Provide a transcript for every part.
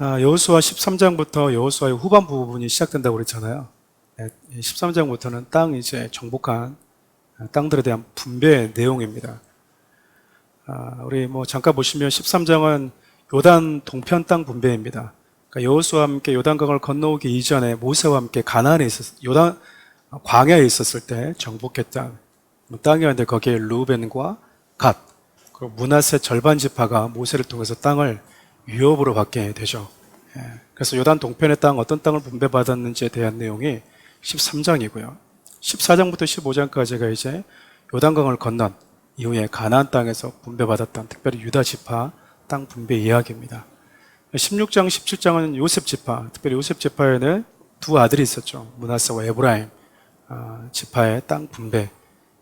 여호수아 13장부터 여호수아의 후반부 부분이 시작된다고 그랬잖아요. 13장부터는 땅 이제 정복한 땅들에 대한 분배 내용입니다. 우리 잠깐 보시면 13장은 요단 동편 땅 분배입니다. 그러니까 여호수아와 함께 요단강을 건너오기 이전에 모세와 함께 가나안에 요단 광야에 있었을 때 정복했던 땅이었는데 거기에 루벤과 갓 그리고 므낫세 절반 지파가 모세를 통해서 땅을 유업으로 받게 되죠. 그래서 요단 동편의 땅 어떤 땅을 분배받았는지에 대한 내용이 13장이고요. 14장부터 15장까지가 이제 요단강을 건넌 이후에 가나안 땅에서 분배받았던 특별히 유다 지파 땅 분배 이야기입니다. 16장, 17장은 요셉 지파, 특별히 요셉 지파에는 두 아들이 있었죠. 므낫세와 에브라임 지파의 땅 분배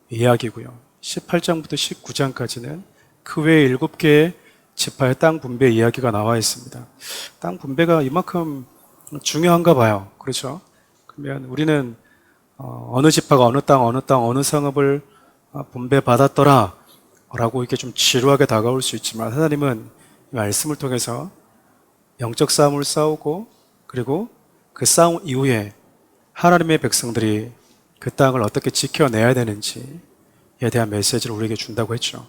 이야기고요. 18장부터 19장까지는 그 외에 7개의 지파의 땅 분배 이야기가 나와 있습니다. 땅 분배가 이만큼 중요한가 봐요. 그렇죠? 그러면 우리는 어느 지파가 어느 땅, 어느 성읍을 분배받았더라 라고 이렇게 좀 지루하게 다가올 수 있지만 하나님은 이 말씀을 통해서 영적 싸움을 싸우고 그리고 그 싸움 이후에 하나님의 백성들이 그 땅을 어떻게 지켜내야 되는지에 대한 메시지를 우리에게 준다고 했죠.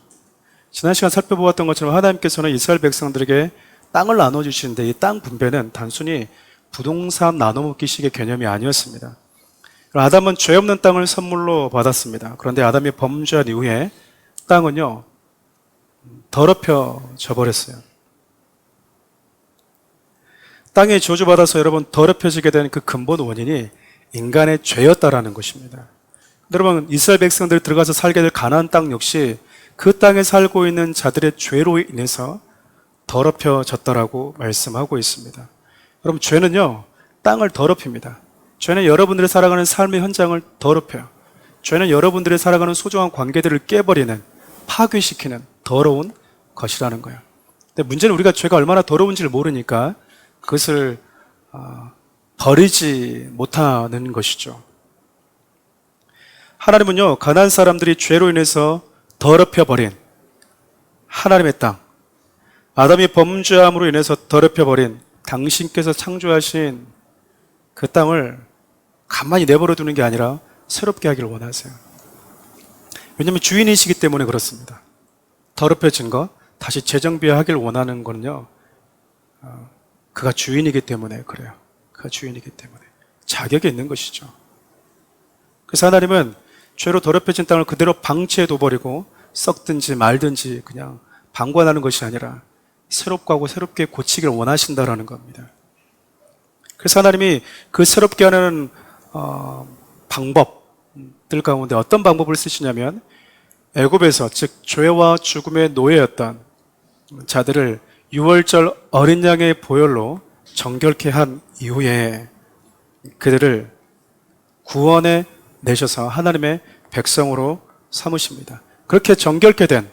지난 시간 살펴보았던 것처럼 하나님께서는 이스라엘 백성들에게 땅을 나눠주시는데 이 땅 분배는 단순히 부동산 나눠먹기식의 개념이 아니었습니다. 아담은 죄 없는 땅을 선물로 받았습니다. 그런데 아담이 범죄한 이후에 땅은요 더럽혀져 버렸어요. 땅에 저주받아서 여러분 더럽혀지게 된 그 근본 원인이 인간의 죄였다라는 것입니다. 여러분 이스라엘 백성들이 들어가서 살게 될 가나안 땅 역시 그 땅에 살고 있는 자들의 죄로 인해서 더럽혀졌다라고 말씀하고 있습니다. 여러분 죄는요 땅을 더럽힙니다. 죄는 여러분들이 살아가는 삶의 현장을 더럽혀요. 죄는 여러분들이 살아가는 소중한 관계들을 깨버리는 파괴시키는 더러운 것이라는 거예요. 근데 문제는 우리가 죄가 얼마나 더러운지를 모르니까 그것을 버리지 못하는 것이죠. 하나님은요 가나안 사람들이 죄로 인해서 더럽혀버린 하나님의 땅, 아담이 범죄함으로 인해서 더럽혀버린 당신께서 창조하신 그 땅을 가만히 내버려 두는 게 아니라 새롭게 하기를 원하세요. 왜냐하면 주인이시기 때문에 그렇습니다. 더럽혀진 거 다시 재정비하기를 원하는 거는요 그가 주인이기 때문에 그래요. 그가 주인이기 때문에 자격이 있는 것이죠. 그래서 하나님은 죄로 더럽혀진 땅을 그대로 방치해 둬버리고 썩든지 말든지 그냥 방관하는 것이 아니라 새롭고 하고 새롭게 고치기를 원하신다라는 겁니다. 그래서 하나님이 그 새롭게 하는 방법들 가운데 어떤 방법을 쓰시냐면 애굽에서 즉 죄와 죽음의 노예였던 자들을 유월절 어린 양의 보혈로 정결케 한 이후에 그들을 구원해 내셔서 하나님의 백성으로 삼으십니다. 그렇게 정결케 된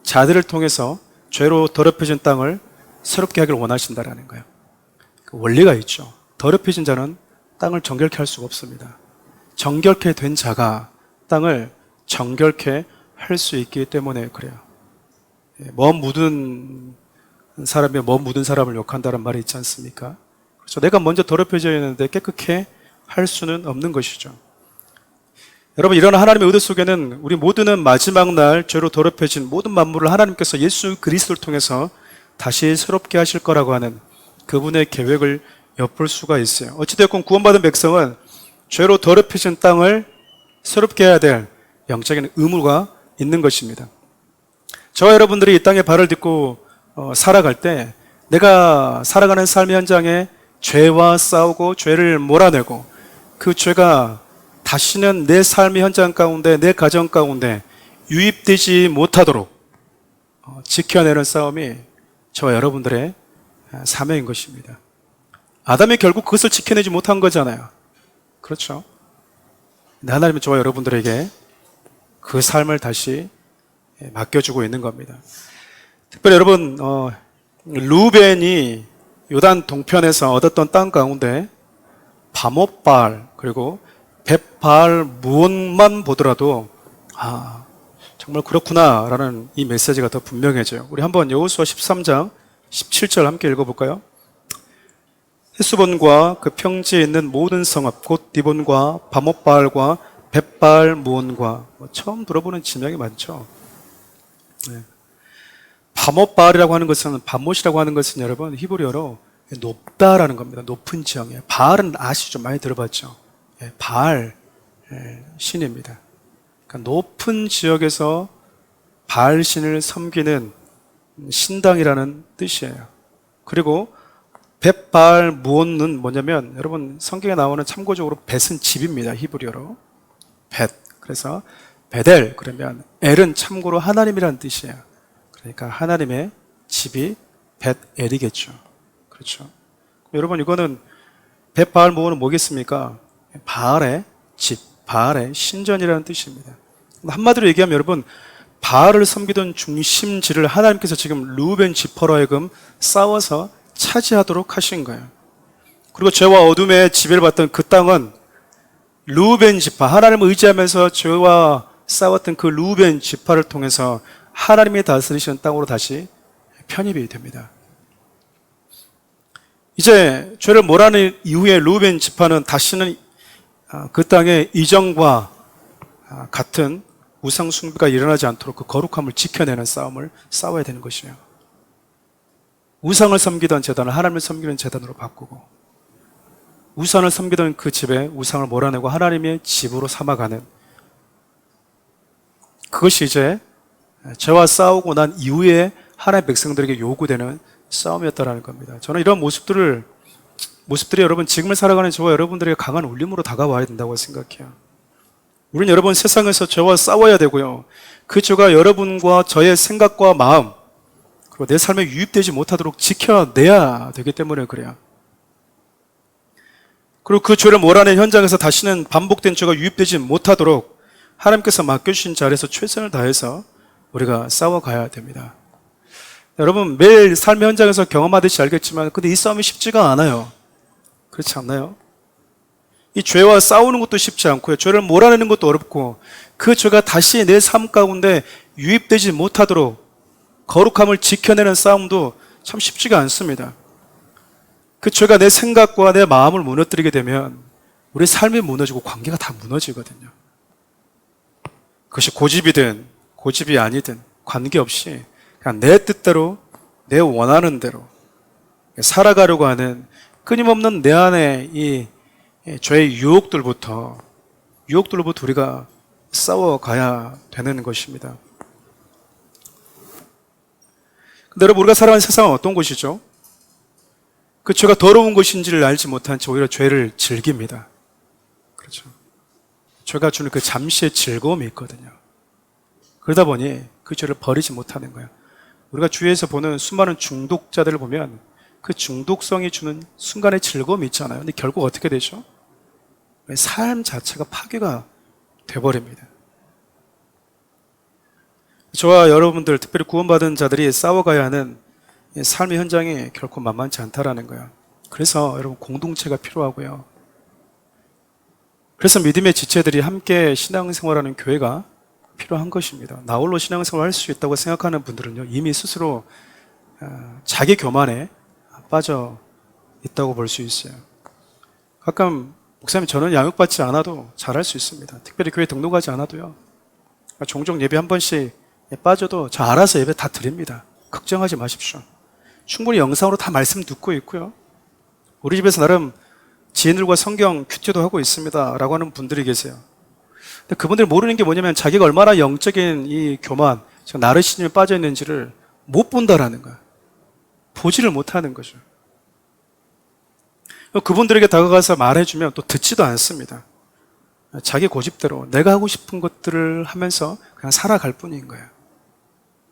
자들을 통해서 죄로 더럽혀진 땅을 새롭게 하기를 원하신다라는 거예요. 그 원리가 있죠. 더럽혀진 자는 땅을 정결케 할 수가 없습니다. 정결케 된 자가 땅을 정결케 할 수 있기 때문에 그래요. 먼 묻은 사람을 욕한다는 말이 있지 않습니까? 그래서 내가 먼저 더럽혀져 있는데 깨끗해 할 수는 없는 것이죠. 여러분 이런 하나님의 의도 속에는 우리 모두는 마지막 날 죄로 더럽혀진 모든 만물을 하나님께서 예수 그리스도를 통해서 다시 새롭게 하실 거라고 하는 그분의 계획을 엿볼 수가 있어요. 어찌되었건 구원받은 백성은 죄로 더럽혀진 땅을 새롭게 해야 될 영적인 의무가 있는 것입니다. 저와 여러분들이 이 땅에 발을 딛고 살아갈 때 내가 살아가는 삶의 현장에 죄와 싸우고 죄를 몰아내고 그 죄가 다시는 내 삶의 현장 가운데 내 가정 가운데 유입되지 못하도록 지켜내는 싸움이 저와 여러분들의 사명인 것입니다. 아담이 결국 그것을 지켜내지 못한 거잖아요. 그렇죠? 근데 하나님은 저와 여러분들에게 그 삶을 다시 맡겨주고 있는 겁니다. 특별히 여러분 루벤이 요단 동편에서 얻었던 땅 가운데 바못바알 그리고 벳바알 무온만 보더라도 정말 그렇구나 라는 이 메시지가 더 분명해져요. 우리 한번 여호수아 13장 17절 함께 읽어볼까요? 헤스본과 그 평지에 있는 모든 성읍 곧 디본과 바못바알과 벳바알 무온과 처음 들어보는 지명이 많죠. 네. 바못바알이라고 하는 것은 바못이라고 하는 것은 여러분 히브리어로 높다라는 겁니다. 높은 지형이에요. 바알은 아시죠? 많이 들어봤죠. 바알 신입니다. 그러니까 높은 지역에서 바알 신을 섬기는 신당이라는 뜻이에요. 그리고 벳바알 무온은 뭐냐면 여러분 성경에 나오는 참고적으로 벳은 집입니다. 히브리어로 벳. 그래서 베델 그러면 엘은 참고로 하나님이라는 뜻이에요. 그러니까 하나님의 집이 벳엘이겠죠. 그렇죠. 여러분 이거는 벳바알 무온은 뭐겠습니까? 바알의 집, 바알의 신전이라는 뜻입니다. 한마디로 얘기하면 여러분 바알을 섬기던 중심지를 하나님께서 지금 르우벤 지파로 하여금 싸워서 차지하도록 하신 거예요. 그리고 죄와 어둠의 지배를 받던 그 땅은 르우벤 지파, 하나님을 의지하면서 죄와 싸웠던 그 르우벤 지파를 통해서 하나님이 다스리시는 땅으로 다시 편입이 됩니다. 이제 죄를 몰아낸 이후에 르우벤 지파는 다시는 그 땅의 이전과 같은 우상 숭배가 일어나지 않도록 그 거룩함을 지켜내는 싸움을 싸워야 되는 것이에요. 우상을 섬기던 제단을 하나님을 섬기는 제단으로 바꾸고 우상을 섬기던 그 집에 우상을 몰아내고 하나님의 집으로 삼아가는 그것이 이제 죄와 싸우고 난 이후에 하나님의 백성들에게 요구되는 싸움이었다는 겁니다. 저는 이런 모습들이 여러분 지금을 살아가는 저와 여러분들에게 강한 울림으로 다가와야 된다고 생각해요. 우리는 여러분 세상에서 죄와 싸워야 되고요. 그 죄가 여러분과 저의 생각과 마음 그리고 내 삶에 유입되지 못하도록 지켜내야 되기 때문에 그래요. 그리고 그 죄를 몰아낸 현장에서 다시는 반복된 죄가 유입되지 못하도록 하나님께서 맡겨주신 자리에서 최선을 다해서 우리가 싸워가야 됩니다. 여러분 매일 삶의 현장에서 경험하듯이 알겠지만 근데 이 싸움이 쉽지가 않아요. 그렇지 않나요? 이 죄와 싸우는 것도 쉽지 않고요. 죄를 몰아내는 것도 어렵고 그 죄가 다시 내 삶 가운데 유입되지 못하도록 거룩함을 지켜내는 싸움도 참 쉽지가 않습니다. 그 죄가 내 생각과 내 마음을 무너뜨리게 되면 우리 삶이 무너지고 관계가 다 무너지거든요. 그것이 고집이든 고집이 아니든 관계없이 그냥 내 뜻대로 내 원하는 대로 살아가려고 하는 끊임없는 내 안에 이 죄의 유혹들로부터 우리가 싸워가야 되는 것입니다. 근데 여러분 우리가 살아가는 세상은 어떤 곳이죠? 그 죄가 더러운 것인지를 알지 못한 채 오히려 죄를 즐깁니다. 그렇죠. 죄가 주는 그 잠시의 즐거움이 있거든요. 그러다 보니 그 죄를 버리지 못하는 거예요. 우리가 주위에서 보는 수많은 중독자들을 보면 그 중독성이 주는 순간의 즐거움이 있잖아요. 근데 결국 어떻게 되죠? 삶 자체가 파괴가 돼버립니다. 저와 여러분들, 특별히 구원받은 자들이 싸워가야 하는 삶의 현장이 결코 만만치 않다라는 거예요. 그래서 여러분 공동체가 필요하고요. 그래서 믿음의 지체들이 함께 신앙생활하는 교회가 필요한 것입니다. 나 홀로 신앙생활을 할 수 있다고 생각하는 분들은요, 이미 스스로 자기 교만에 빠져 있다고 볼 수 있어요. 가끔 목사님 저는 양육받지 않아도 잘할 수 있습니다. 특별히 교회 등록하지 않아도요. 종종 예배 한 번씩 빠져도 저 알아서 예배 다 드립니다. 걱정하지 마십시오. 충분히 영상으로 다 말씀 듣고 있고요. 우리 집에서 나름 지인들과 성경 큐티도 하고 있습니다 라고 하는 분들이 계세요. 근데 그분들이 모르는 게 뭐냐면 자기가 얼마나 영적인 이 교만, 나르시즘에 빠져 있는지를 못 본다라는 거야. 보지를 못하는 거죠. 그분들에게 다가가서 말해주면 또 듣지도 않습니다. 자기 고집대로 내가 하고 싶은 것들을 하면서 그냥 살아갈 뿐인 거예요.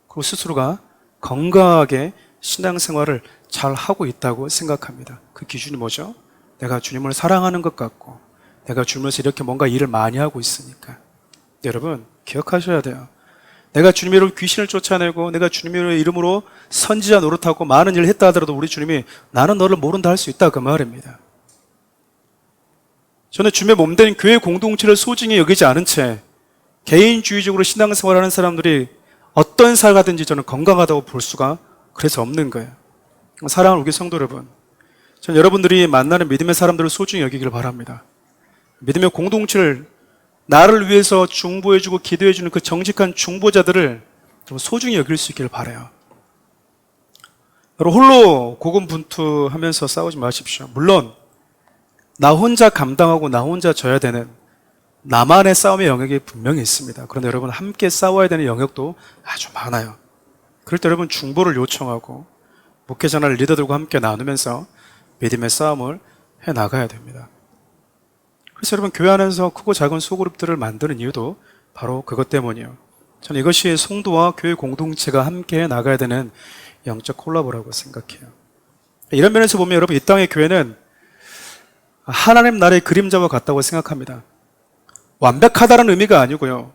그리고 스스로가 건강하게 신앙생활을 잘 하고 있다고 생각합니다. 그 기준이 뭐죠? 내가 주님을 사랑하는 것 같고 내가 주님에서 이렇게 뭔가 일을 많이 하고 있으니까. 여러분 기억하셔야 돼요. 내가 주님의 이름으로 귀신을 쫓아내고 내가 주님의 이름으로 선지자 노릇하고 많은 일을 했다 하더라도 우리 주님이 나는 너를 모른다 할 수 있다 그 말입니다. 저는 주님의 몸된 교회 공동체를 소중히 여기지 않은 채 개인주의적으로 신앙생활하는 사람들이 어떤 살가든지 저는 건강하다고 볼 수가 그래서 없는 거예요. 사랑하는 우리 성도 여러분, 전 여러분들이 만나는 믿음의 사람들을 소중히 여기길 바랍니다. 믿음의 공동체를 나를 위해서 중보해주고 기도해주는 그 정직한 중보자들을 좀 소중히 여길 수 있기를 바라요. 여러분 홀로 고군분투하면서 싸우지 마십시오. 물론 나 혼자 감당하고 나 혼자 져야 되는 나만의 싸움의 영역이 분명히 있습니다. 그런데 여러분 함께 싸워야 되는 영역도 아주 많아요. 그럴 때 여러분 중보를 요청하고 목회자나 리더들과 함께 나누면서 믿음의 싸움을 해나가야 됩니다. 그래서 여러분 교회 안에서 크고 작은 소그룹들을 만드는 이유도 바로 그것 때문이에요. 저는 이것이 성도와 교회 공동체가 함께 나가야 되는 영적 콜라보라고 생각해요. 이런 면에서 보면 여러분 이 땅의 교회는 하나님 나라의 그림자와 같다고 생각합니다. 완벽하다는 의미가 아니고요.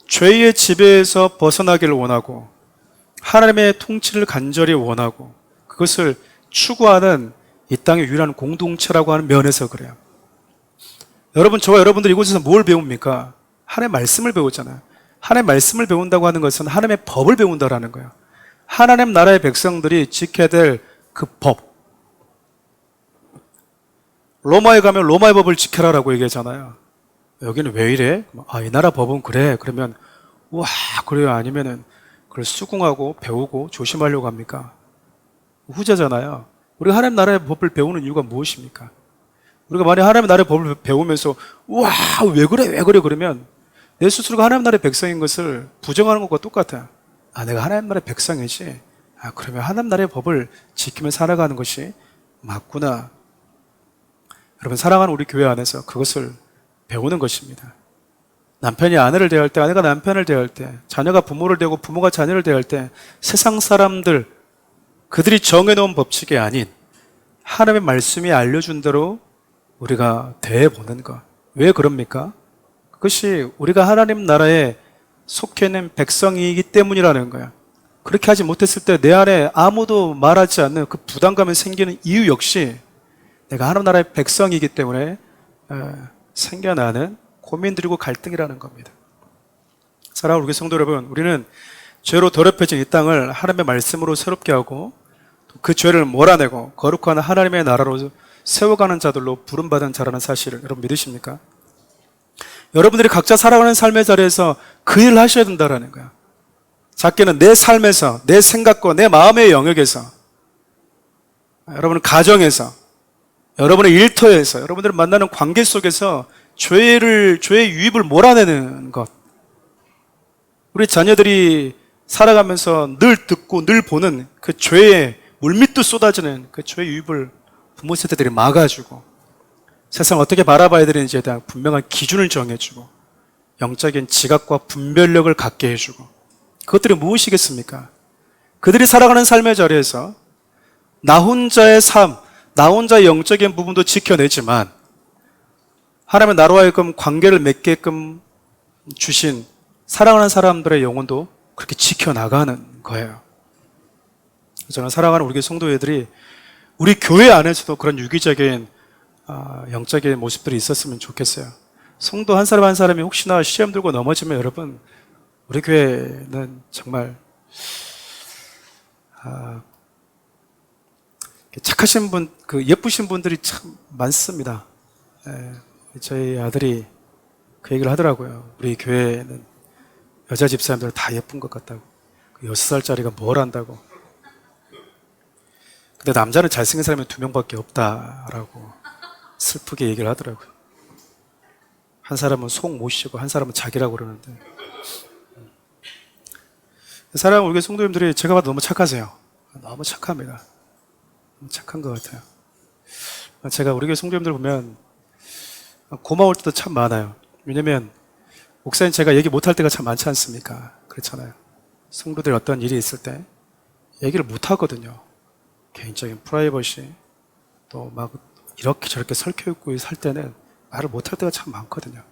죄의 지배에서 벗어나기를 원하고 하나님의 통치를 간절히 원하고 그것을 추구하는 이 땅의 유일한 공동체라고 하는 면에서 그래요. 여러분 저와 여러분들 이곳에서 뭘 배웁니까? 하나님의 말씀을 배우잖아요. 하나님의 말씀을 배운다고 하는 것은 하나님의 법을 배운다라는 거예요. 하나님 나라의 백성들이 지켜야 될 그 법. 로마에 가면 로마의 법을 지켜라라고 얘기하잖아요. 여기는 왜 이래? 이 나라 법은 그래. 그러면 와 그래요? 아니면은 그걸 수긍하고 배우고 조심하려고 합니까? 후자잖아요. 우리가 하나님 나라의 법을 배우는 이유가 무엇입니까? 우리가 만약 하나님 나라의 법을 배우면서 와 왜 그래 왜 그래 그러면 내 스스로가 하나님 나라의 백성인 것을 부정하는 것과 똑같아요. 내가 하나님 나라의 백성이지. 그러면 하나님 나라의 법을 지키며 살아가는 것이 맞구나. 여러분 사랑하는 우리 교회 안에서 그것을 배우는 것입니다. 남편이 아내를 대할 때, 아내가 남편을 대할 때, 자녀가 부모를 대하고 부모가 자녀를 대할 때 세상 사람들 그들이 정해놓은 법칙이 아닌 하나님의 말씀이 알려준 대로 우리가 대해보는 것. 왜 그럽니까? 그것이 우리가 하나님 나라에 속해 있는 백성이기 때문이라는 거야. 그렇게 하지 못했을 때 내 안에 아무도 말하지 않는 그 부담감이 생기는 이유 역시 내가 하나님 나라의 백성이기 때문에 생겨나는 고민들이고 갈등이라는 겁니다. 사랑하는 우리 성도 여러분, 우리는 죄로 더럽혀진 이 땅을 하나님의 말씀으로 새롭게 하고 그 죄를 몰아내고 거룩한 하나님의 나라로 세워가는 자들로 부름받은 자라는 사실을 여러분 믿으십니까? 여러분들이 각자 살아가는 삶의 자리에서 그 일을 하셔야 된다는 거야. 작게는 내 삶에서, 내 생각과 내 마음의 영역에서, 여러분은 가정에서, 여러분의 일터에서, 여러분들을 만나는 관계 속에서 죄의 유입을 몰아내는 것. 우리 자녀들이 살아가면서 늘 듣고 늘 보는 그 죄의 물밑도 쏟아지는 그 죄의 유입을 부모 세대들이 막아주고 세상 어떻게 바라봐야 되는지에 대한 분명한 기준을 정해주고 영적인 지각과 분별력을 갖게 해주고 그것들이 무엇이겠습니까? 그들이 살아가는 삶의 자리에서 나 혼자의 삶, 나 혼자의 영적인 부분도 지켜내지만 하나님의 나라와의 관계를 맺게끔 주신 사랑하는 사람들의 영혼도 그렇게 지켜나가는 거예요. 저는 사랑하는 우리 성도회들이 우리 교회 안에서도 그런 유기적인 영적인 모습들이 있었으면 좋겠어요. 성도 한 사람 한 사람이 혹시나 시험 들고 넘어지면 여러분 우리 교회는 정말 착하신 분, 예쁘신 분들이 참 많습니다. 저희 아들이 그 얘기를 하더라고요. 우리 교회는 여자 집사님들 다 예쁜 것 같다고. 6살짜리가 뭘 안다고. 근데 남자는 잘생긴 사람이 2명밖에 없다라고 슬프게 얘기를 하더라고요. 한 사람은 속 모시고 한 사람은 자기라고 그러는데 사랑하는 우리 성도님들이 제가 봐도 너무 착하세요. 너무 착합니다. 너무 착한 것 같아요. 제가 우리 교회 성도님들 보면 고마울 때도 참 많아요. 왜냐면 목사님 제가 얘기 못할 때가 참 많지 않습니까? 그렇잖아요. 성도들 어떤 일이 있을 때 얘기를 못 하거든요. 개인적인 프라이버시 또 막 이렇게 저렇게 설켜있고 살 때는 말을 못할 때가 참 많거든요.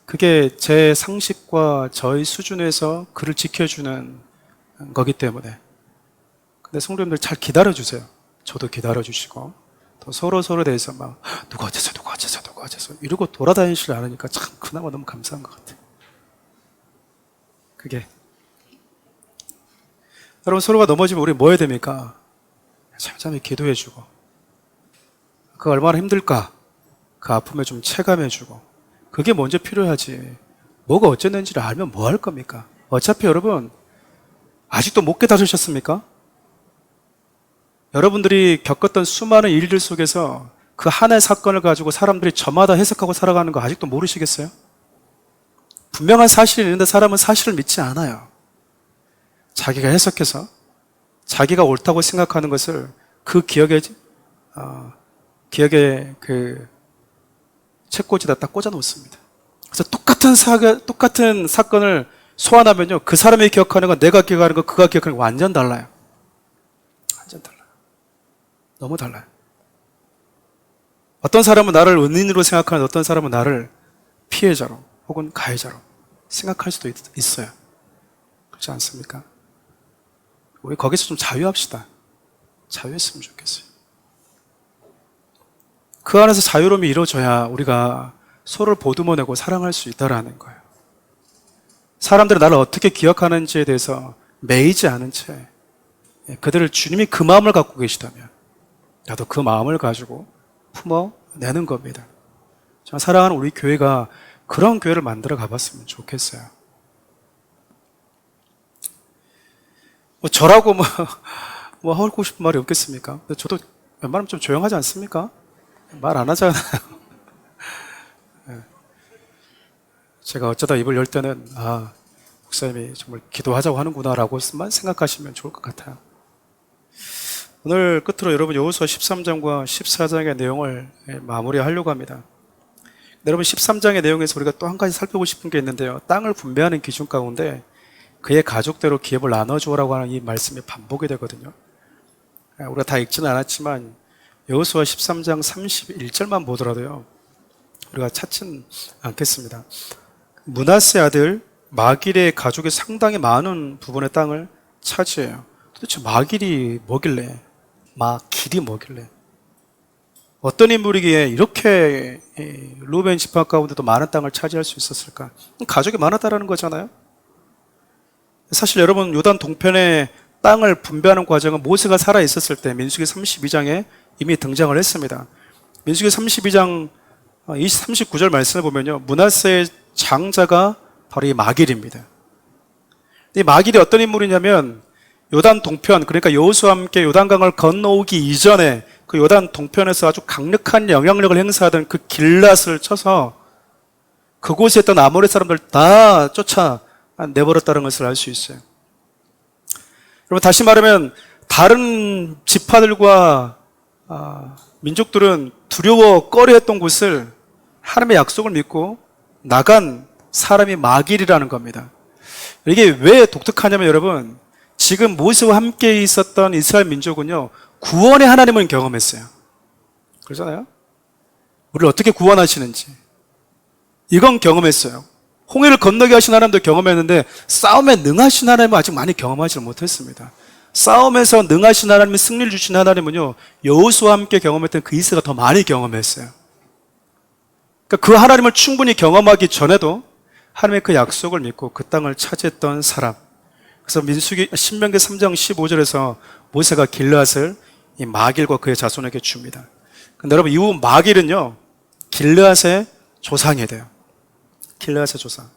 그게 제 상식과 저의 수준에서 그를 지켜주는 거기 때문에. 근데 성도님들 잘 기다려주세요. 저도 기다려주시고 또 서로에 대해서 막 누가 어째서 이러고 돌아다니시지 않으니까 참 그나마 너무 감사한 것 같아요. 그게 여러분 서로가 넘어지면 우리 뭐 해야 됩니까? 잠잠히 기도해주고 그 얼마나 힘들까? 그 아픔에 좀 체감해주고, 그게 먼저 필요하지. 뭐가 어쨌는지를 알면 뭐 할 겁니까? 어차피 여러분 아직도 못 깨달으셨습니까? 여러분들이 겪었던 수많은 일들 속에서 그 하나의 사건을 가지고 사람들이 저마다 해석하고 살아가는 거 아직도 모르시겠어요? 분명한 사실이 있는데 사람은 사실을 믿지 않아요. 자기가 해석해서 자기가 옳다고 생각하는 것을 그 기억에 그 책꽂이다 딱 꽂아 놓습니다. 그래서 똑같은 사건을 소환하면요, 그 사람이 기억하는 건 내가 기억하는 거, 그가 기억하는 거 완전 달라요. 완전 달라요. 너무 달라요. 어떤 사람은 나를 은인으로 생각하는, 어떤 사람은 나를 피해자로 혹은 가해자로 생각할 수도 있어요. 그렇지 않습니까? 우리 거기서 좀 자유합시다. 자유했으면 좋겠어요. 그 안에서 자유로움이 이루어져야 우리가 서로를 보듬어내고 사랑할 수 있다는 거예요. 사람들이 나를 어떻게 기억하는지에 대해서 매이지 않은 채 그들을 주님이 그 마음을 갖고 계시다면 나도 그 마음을 가지고 품어내는 겁니다. 저는 사랑하는 우리 교회가 그런 교회를 만들어 가봤으면 좋겠어요. 저라고 하고 싶은 말이 없겠습니까? 근데 저도 웬만하면 좀 조용하지 않습니까? 말 안 하잖아요. 제가 어쩌다 입을 열 때는 목사님이 정말 기도하자고 하는구나라고만 생각하시면 좋을 것 같아요. 오늘 끝으로 여러분 여호수아 13장과 14장의 내용을 마무리하려고 합니다. 여러분 13장의 내용에서 우리가 또 한 가지 살펴보고 싶은 게 있는데요. 땅을 분배하는 기준 가운데 그의 가족대로 기업을 나눠주라고 하는 이 말씀이 반복이 되거든요. 우리가 다 읽지는 않았지만 여호수아 13장 31절만 보더라도요, 우리가 찾진 않겠습니다. 므낫세 아들 마길의 가족이 상당히 많은 부분의 땅을 차지해요. 도대체 마길이 뭐길래, 어떤 인물이기에 이렇게 루벤 지파 가운데도 많은 땅을 차지할 수 있었을까? 가족이 많았다라는 거잖아요. 사실 여러분 요단 동편에 땅을 분배하는 과정은 모세가 살아 있었을 때 민수기 32장에 이미 등장을 했습니다. 민수기 32장 39절 말씀을 보면요, 므낫세의 장자가 바로 이 마길입니다. 이 마길이 어떤 인물이냐면 요단 동편, 그러니까 여호수아와 함께 요단강을 건너오기 이전에 그 요단 동편에서 아주 강력한 영향력을 행사하던 그 길랏을 쳐서 그곳에 있던 아모리 사람들 다 쫓아 내버렸다는 것을 알 수 있어요. 여러분 다시 말하면 다른 지파들과 민족들은 두려워 꺼려했던 곳을 하나님의 약속을 믿고 나간 사람이 마길이라는 겁니다. 이게 왜 독특하냐면 여러분, 지금 모세와 함께 있었던 이스라엘 민족은요, 구원의 하나님을 경험했어요. 그렇잖아요? 우리를 어떻게 구원하시는지 이건 경험했어요. 홍해를 건너게 하신 하나님도 경험했는데 싸움에 능하신 하나님은 아직 많이 경험하지 못했습니다. 싸움에서 능하신 하나님이 승리를 주신 하나님은요, 여호수아와 함께 경험했던 그 이스라엘가 더 많이 경험했어요. 그러니까 그 하나님을 충분히 경험하기 전에도 하나님의 그 약속을 믿고 그 땅을 차지했던 사람. 그래서 신명기 3장 15절에서 모세가 길앗을 이 마길과 그의 자손에게 줍니다. 근데 여러분 이후 마길은요, 길앗의 조상이 돼요. 길앗의 조상.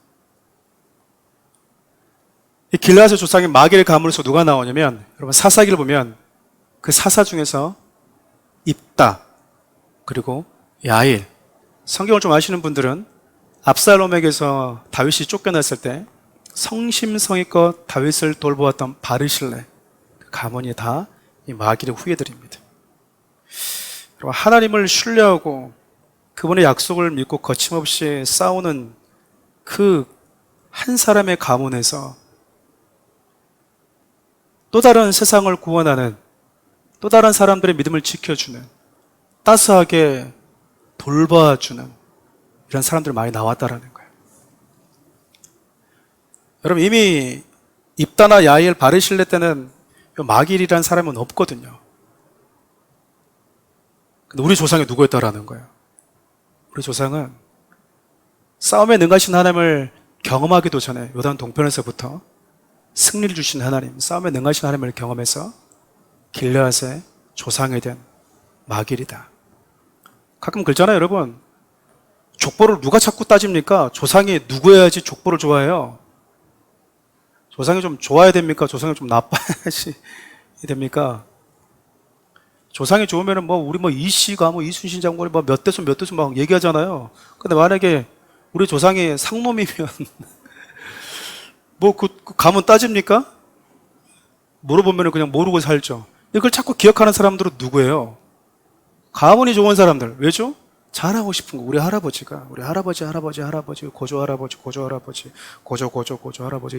이 길앗의 조상이 마길 가문에서 누가 나오냐면, 여러분 사사기를 보면 그 사사 중에서 입다 그리고 야일, 성경을 좀 아시는 분들은 압살롬에게서 다윗이 쫓겨났을 때 성심성의껏 다윗을 돌보았던 바르실레 그 가문이 다 이 마길의 후예들입니다. 여러분 하나님을 신뢰하고 그분의 약속을 믿고 거침없이 싸우는 그 한 사람의 가문에서 또 다른 세상을 구원하는, 또 다른 사람들의 믿음을 지켜주는, 따스하게 돌봐주는 이런 사람들이 많이 나왔다라는 거예요. 여러분 이미 입다나 야일, 바르실레 때는 마길이라는 사람은 없거든요. 근데 우리 조상이 누구였다라는 거예요. 우리 조상은 싸움에 능하신 하나님을 경험하기도 전에 요단 동편에서부터 승리를 주신 하나님, 싸움에 능하신 하나님을 경험해서 길앗의 조상이 된 마길이다. 가끔 그렇잖아요, 여러분. 족보를 누가 자꾸 따집니까? 조상이 누구여야지 족보를 좋아해요? 조상이 좀 좋아야 됩니까? 조상이 좀 나빠야지 됩니까? 조상이 좋으면은 우리 이씨가 이순신 장군이 몇 대손 몇 대손 막 얘기하잖아요. 근데 만약에 우리 조상이 상놈이면 그 가문 따집니까? 물어보면은 그냥 모르고 살죠. 이걸 자꾸 기억하는 사람들은 누구예요? 가문이 좋은 사람들. 왜죠? 잘하고 싶은 거. 우리 할아버지, 고조 할아버지,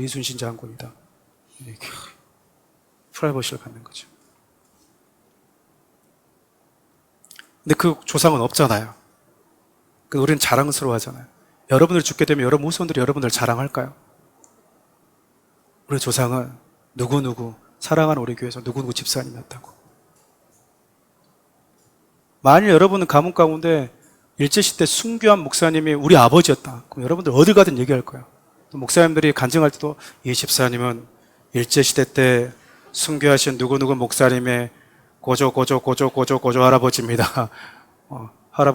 이순신 장군이다. 이렇게 프라이버시를 갖는 거죠. 근데 그 조상은 없잖아요. 우리는 자랑스러워 하잖아요. 여러분들이 죽게 되면 여러분 후손들이 여러분들 자랑할까요? 우리 조상은 누구누구, 사랑하는 우리 교회에서 누구누구 집사님이었다고. 만일 여러분은 가문 가운데 일제시대 순교한 목사님이 우리 아버지였다. 그럼 여러분들 어딜 가든 얘기할 거예요. 목사님들이 간증할 때도 이 집사님은 일제시대 때 순교하신 누구누구 목사님의 고조 할아버지입니다.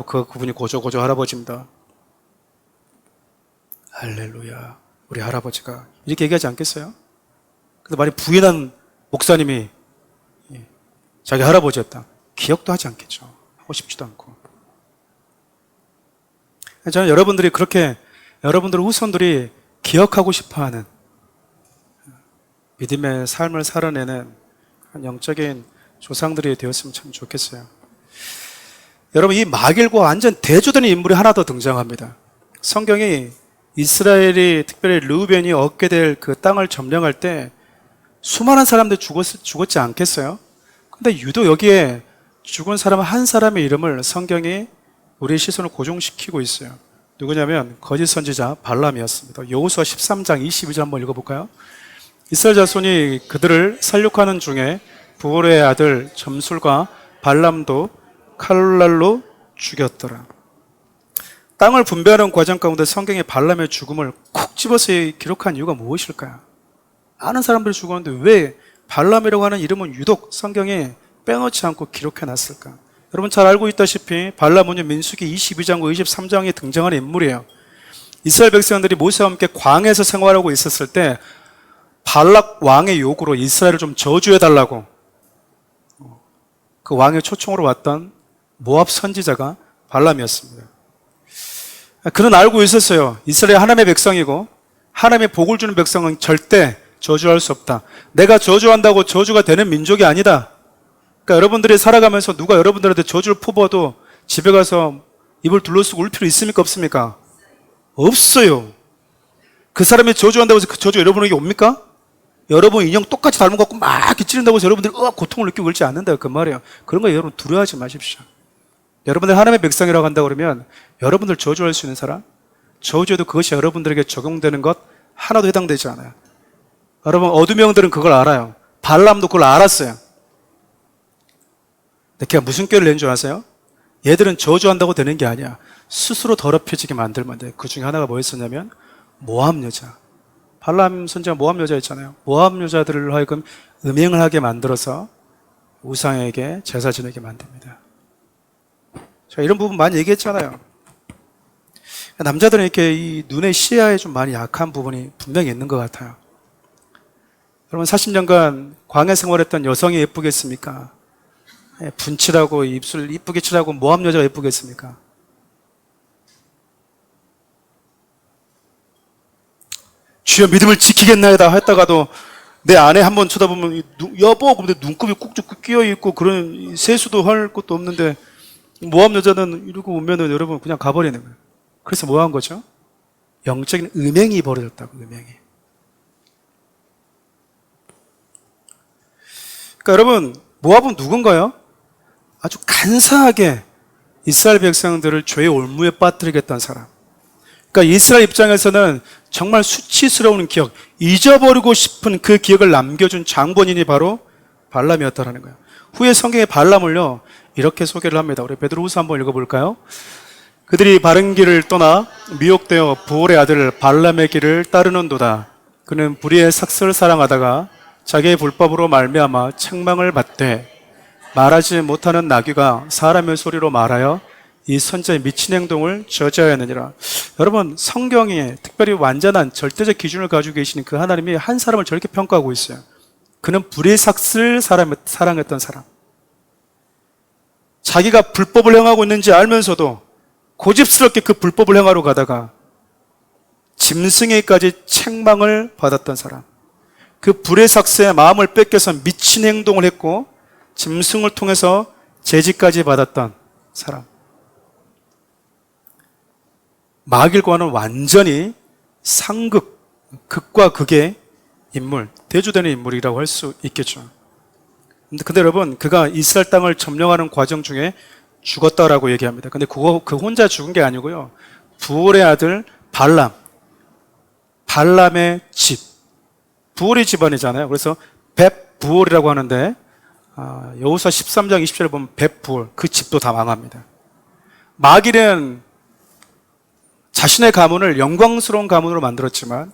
그분이 고조 할아버지입니다. 할렐루야. 우리 할아버지가 이렇게 얘기하지 않겠어요? 근데 만약 부인한 목사님이 자기 할아버지였다. 기억도 하지 않겠죠. 하고 싶지도 않고. 저는 여러분들이 그렇게 여러분들 후손들이 기억하고 싶어하는 믿음의 삶을 살아내는 영적인 조상들이 되었으면 참 좋겠어요. 여러분, 이 마길과 완전 대조되는 인물이 하나 더 등장합니다. 성경이 이스라엘이 특별히 르우벤이 얻게 될 그 땅을 점령할 때 수많은 사람들이 죽었지 않겠어요? 근데 유독 여기에 죽은 사람 한 사람의 이름을 성경이 우리의 시선을 고정시키고 있어요. 누구냐면 거짓 선지자 발람이었습니다. 여호수아 13장 22절 한번 읽어볼까요? 이스라엘 자손이 그들을 살육하는 중에 부올의 아들 점술과 발람도 칼날로 죽였더라. 땅을 분배하는 과정 가운데 성경에 발람의 죽음을 콕 집어서 기록한 이유가 무엇일까요? 아는 사람들이 죽었는데 왜 발람이라고 하는 이름은 유독 성경에 빼놓지 않고 기록해놨을까? 여러분 잘 알고 있다시피 발람은 민수기 22장과 23장에 등장하는 인물이에요. 이스라엘 백성들이 모세와 함께 광야에서 생활하고 있었을 때 발락 왕의 요구로 이스라엘을 좀 저주해달라고 그 왕의 초청으로 왔던 모압 선지자가 발람이었습니다. 그는 알고 있었어요. 이스라엘 하나님의 백성이고 하나님의 복을 주는 백성은 절대 저주할 수 없다. 내가 저주한다고 저주가 되는 민족이 아니다. 그러니까 여러분들이 살아가면서 누가 여러분들한테 저주를 퍼부어도 집에 가서 입을 둘러쓰고 울 필요 있습니까? 없습니까? 없어요. 그 사람이 저주한다고 해서 그 저주가 여러분에게 옵니까? 여러분 인형 똑같이 닮은 것 같고 막 찌른다고 해서 여러분들이 고통을 느끼고 그러지 않는다 그 말이에요. 그런 거 여러분 두려워하지 마십시오. 여러분들 하나님의 백성이라고 한다 그러면 여러분들 저주할 수 있는 사람, 저주해도 그것이 여러분들에게 적용되는 것 하나도 해당되지 않아요. 여러분 어둠의 영들은 그걸 알아요. 발람도 그걸 알았어요. 근데 걔가 무슨 꾀를 낸 줄 아세요? 얘들은 저주한다고 되는 게 아니야. 스스로 더럽혀지게 만들면 돼. 그 중에 하나가 뭐였었냐면 모압 여자. 발람 선지자가 모압 여자였잖아요. 모압 여자들을 하여금 음행을 하게 만들어서 우상에게 제사 지내게 만듭니다. 자, 이런 부분 많이 얘기했잖아요. 남자들은 이렇게 이 눈의 시야에 좀 많이 약한 부분이 분명히 있는 것 같아요. 여러분 40년간 광야 생활했던 여성이 예쁘겠습니까? 분칠하고 입술 이쁘게 칠하고 모압 여자가 예쁘겠습니까? 주여 믿음을 지키겠나이다 했다가도 내 아내 한번 쳐다보면 여보 근데 눈곱이 꾹쭉 끼어있고 그런 세수도 할 것도 없는데 모압 여자는 이러고 오면은 여러분 그냥 가버리는 거예요. 그래서 뭐 한 거죠? 영적인 음행이 벌어졌다고. 음행이. 그러니까 여러분 모압은 누군가요? 아주 간사하게 이스라엘 백성들을 죄의 올무에 빠뜨리겠다는 사람. 그러니까 이스라엘 입장에서는 정말 수치스러운 기억, 잊어버리고 싶은 그 기억을 남겨준 장본인이 바로 발람이었다는 거예요. 후에 성경에 발람을요 이렇게 소개를 합니다. 우리 베드로후서 한번 읽어볼까요? 그들이 바른 길을 떠나 미혹되어 부올의 아들 발람의 길을 따르는도다. 그는 불의의 삭슬을 사랑하다가 자기의 불법으로 말미암아 책망을 받되 말하지 못하는 나귀가 사람의 소리로 말하여 이 선자의 미친 행동을 저지하였느니라. 여러분, 성경에 특별히 완전한 절대적 기준을 가지고 계시는 그 하나님이 한 사람을 저렇게 평가하고 있어요. 그는 불의 삭슬 사랑했던 사람. 자기가 불법을 행하고 있는지 알면서도 고집스럽게 그 불법을 행하러 가다가 짐승에게까지 책망을 받았던 사람. 그 불의 삭스의 마음을 뺏겨서 미친 행동을 했고 짐승을 통해서 제지까지 받았던 사람. 마귀과는 완전히 상극, 극과 극의 인물, 대조되는 인물이라고 할 수 있겠죠. 근데 여러분, 그가 이스라엘 땅을 점령하는 과정 중에 죽었다라고 얘기합니다. 근데 그 혼자 죽은 게 아니고요. 부올의 아들 발람의 집, 부올의 집안이잖아요. 그래서 벳부올이라고 하는데 여호수아 13장 20절에 보면 벳부올, 그 집도 다 망합니다. 마귀는 자신의 가문을 영광스러운 가문으로 만들었지만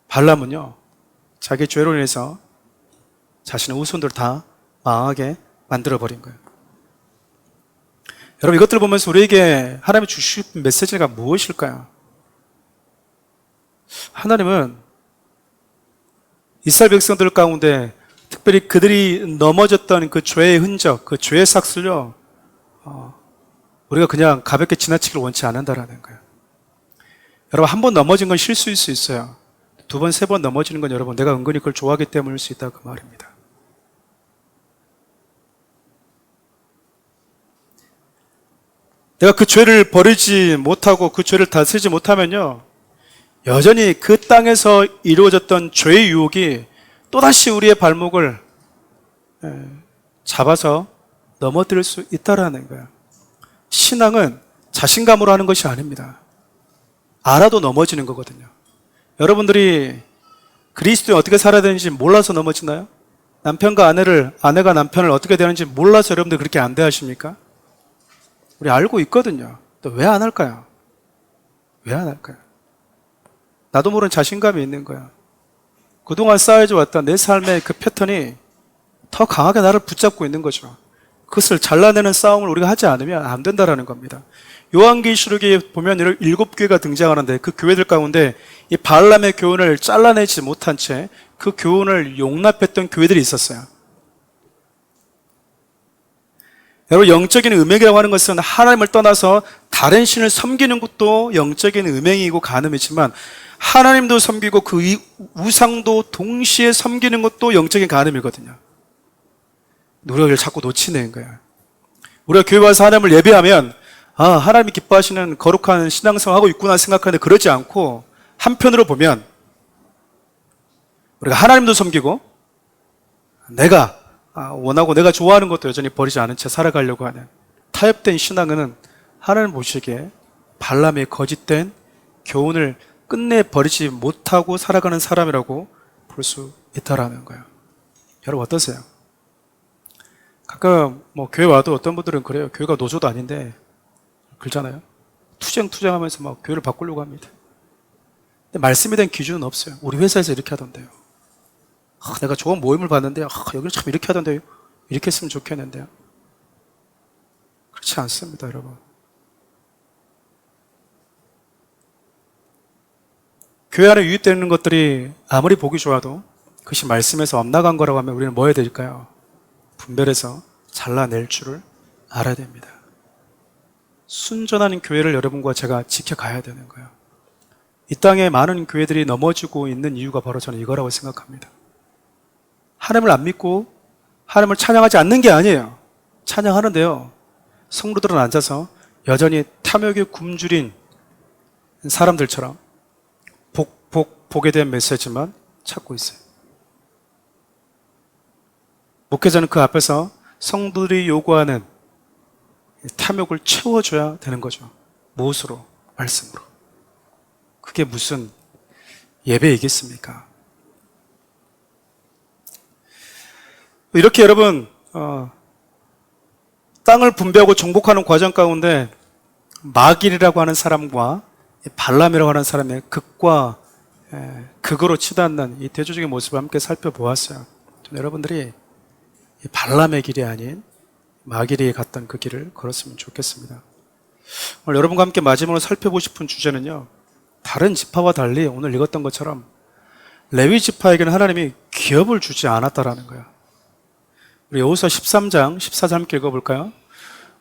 발람은요, 자기 죄로 인해서 자신의 후손들을 다 망하게 만들어버린 거예요. 여러분, 이것들을 보면서 우리에게 하나님이 주실 메시지가 무엇일까요? 하나님은 이스라엘 백성들 가운데 특별히 그들이 넘어졌던 그 죄의 흔적, 그 죄의 삭슬요, 우리가 그냥 가볍게 지나치기를 원치 않는다라는 거예요. 여러분, 한 번 넘어진 건 실수일 수 있어요. 두 번, 세 번 넘어지는 건 여러분, 내가 은근히 그걸 좋아하기 때문일 수 있다, 그 말입니다. 내가 그 죄를 버리지 못하고 그 죄를 다스리지 못하면요, 여전히 그 땅에서 이루어졌던 죄의 유혹이 또다시 우리의 발목을 잡아서 넘어뜨릴 수 있다라는 거예요. 신앙은 자신감으로 하는 것이 아닙니다. 알아도 넘어지는 거거든요. 여러분들이 그리스도에 어떻게 살아야 되는지 몰라서 넘어지나요? 아내가 남편을 어떻게 되는지 몰라서 여러분들 그렇게 안 대하십니까? 우리 알고 있거든요. 또 왜 안 할까요? 왜 안 할까요? 나도 모르는 자신감이 있는 거야. 그동안 쌓여져 왔던 내 삶의 그 패턴이 더 강하게 나를 붙잡고 있는 거죠. 그것을 잘라내는 싸움을 우리가 하지 않으면 안 된다라는 겁니다. 요한계시록에 보면 7교회가 등장하는데 그 교회들 가운데 이 발람의 교훈을 잘라내지 못한 채 그 교훈을 용납했던 교회들이 있었어요. 여러분, 영적인 음행이라고 하는 것은 하나님을 떠나서 다른 신을 섬기는 것도 영적인 음행이고 간음이지만 하나님도 섬기고 그 우상도 동시에 섬기는 것도 영적인 간음이거든요. 우리가 자꾸 놓치는 거예요. 우리가 교회 와서 하나님을 예배하면 하나님이 기뻐하시는 거룩한 신앙생활 하고 있구나 생각하는데 그러지 않고 한편으로 보면 우리가 하나님도 섬기고 내가 원하고 내가 좋아하는 것도 여전히 버리지 않은 채 살아가려고 하는 타협된 신앙은 하나님 보시기에 발람의 거짓된 교훈을 끝내 버리지 못하고 살아가는 사람이라고 볼 수 있다라는 거예요. 여러분 어떠세요? 가끔 교회 와도 어떤 분들은 그래요. 교회가 노조도 아닌데 그러잖아요. 투쟁하면서 막 교회를 바꾸려고 합니다. 근데 말씀에 대한 기준은 없어요. 우리 회사에서 이렇게 하던데요. 내가 좋은 모임을 봤는데 여기는 참 이렇게 하던데요. 이렇게 했으면 좋겠는데요. 그렇지 않습니다, 여러분. 교회 안에 유입되는 것들이 아무리 보기 좋아도 그것이 말씀에서 엇나간 거라고 하면 우리는 뭐 해야 될까요? 분별해서 잘라낼 줄을 알아야 됩니다. 순전한 교회를 여러분과 제가 지켜가야 되는 거예요. 이 땅에 많은 교회들이 넘어지고 있는 이유가 바로 저는 이거라고 생각합니다. 하나님을 안 믿고 하나님을 찬양하지 않는 게 아니에요. 찬양하는데요, 성도들은 앉아서 여전히 탐욕에 굶주린 사람들처럼 복에 대한 메시지만 찾고 있어요. 목회자는 그 앞에서 성도들이 요구하는 탐욕을 채워줘야 되는 거죠. 무엇으로? 말씀으로. 그게 무슨 예배이겠습니까? 이렇게 여러분 땅을 분배하고 정복하는 과정 가운데 마길이라고 하는 사람과 발람이라고 하는 사람의 극과 극으로 치닫는 이 대조적인 모습을 함께 살펴보았어요. 여러분들이 발람의 길이 아닌 마길이 갔던 그 길을 걸었으면 좋겠습니다. 오늘 여러분과 함께 마지막으로 살펴보고 싶은 주제는요, 다른 지파와 달리 오늘 읽었던 것처럼 레위 지파에게는 하나님이 기업을 주지 않았다라는 거예요. 우리 여호수아 13장 14절 함께 읽어볼까요?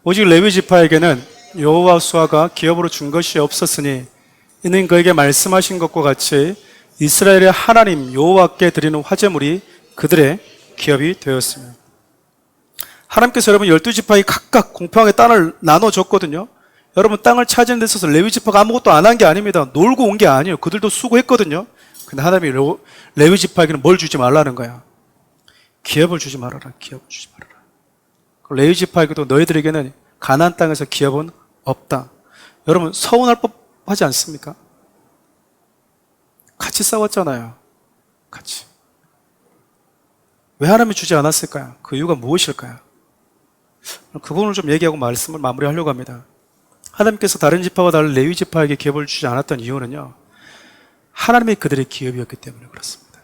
오직 레위 지파에게는 여호수아가 기업으로 준 것이 없었으니 이는 그에게 말씀하신 것과 같이 이스라엘의 하나님 여호와께 드리는 화제물이 그들의 기업이 되었습니다. 하나님께서 여러분 12지파에 각각 공평하게 땅을 나눠줬거든요. 여러분 땅을 차지하는 데 있어서 레위 지파가 아무것도 안 한 게 아닙니다. 놀고 온 게 아니에요. 그들도 수고했거든요. 근데 하나님이 레위 지파에게는 뭘 주지 말라는 거야? 기업을 주지 말아라. 기업을 주지 말아라. 레위 지파에게도 너희들에게는 가나안 땅에서 기업은 없다. 여러분 서운할 법하지 않습니까? 같이 싸웠잖아요. 같이. 왜 하나님이 주지 않았을까요? 그 이유가 무엇일까요? 그 부분을 좀 얘기하고 말씀을 마무리하려고 합니다. 하나님께서 다른 지파와 다른 레위 지파에게 기업을 주지 않았던 이유는요, 하나님이 그들의 기업이었기 때문에 그렇습니다.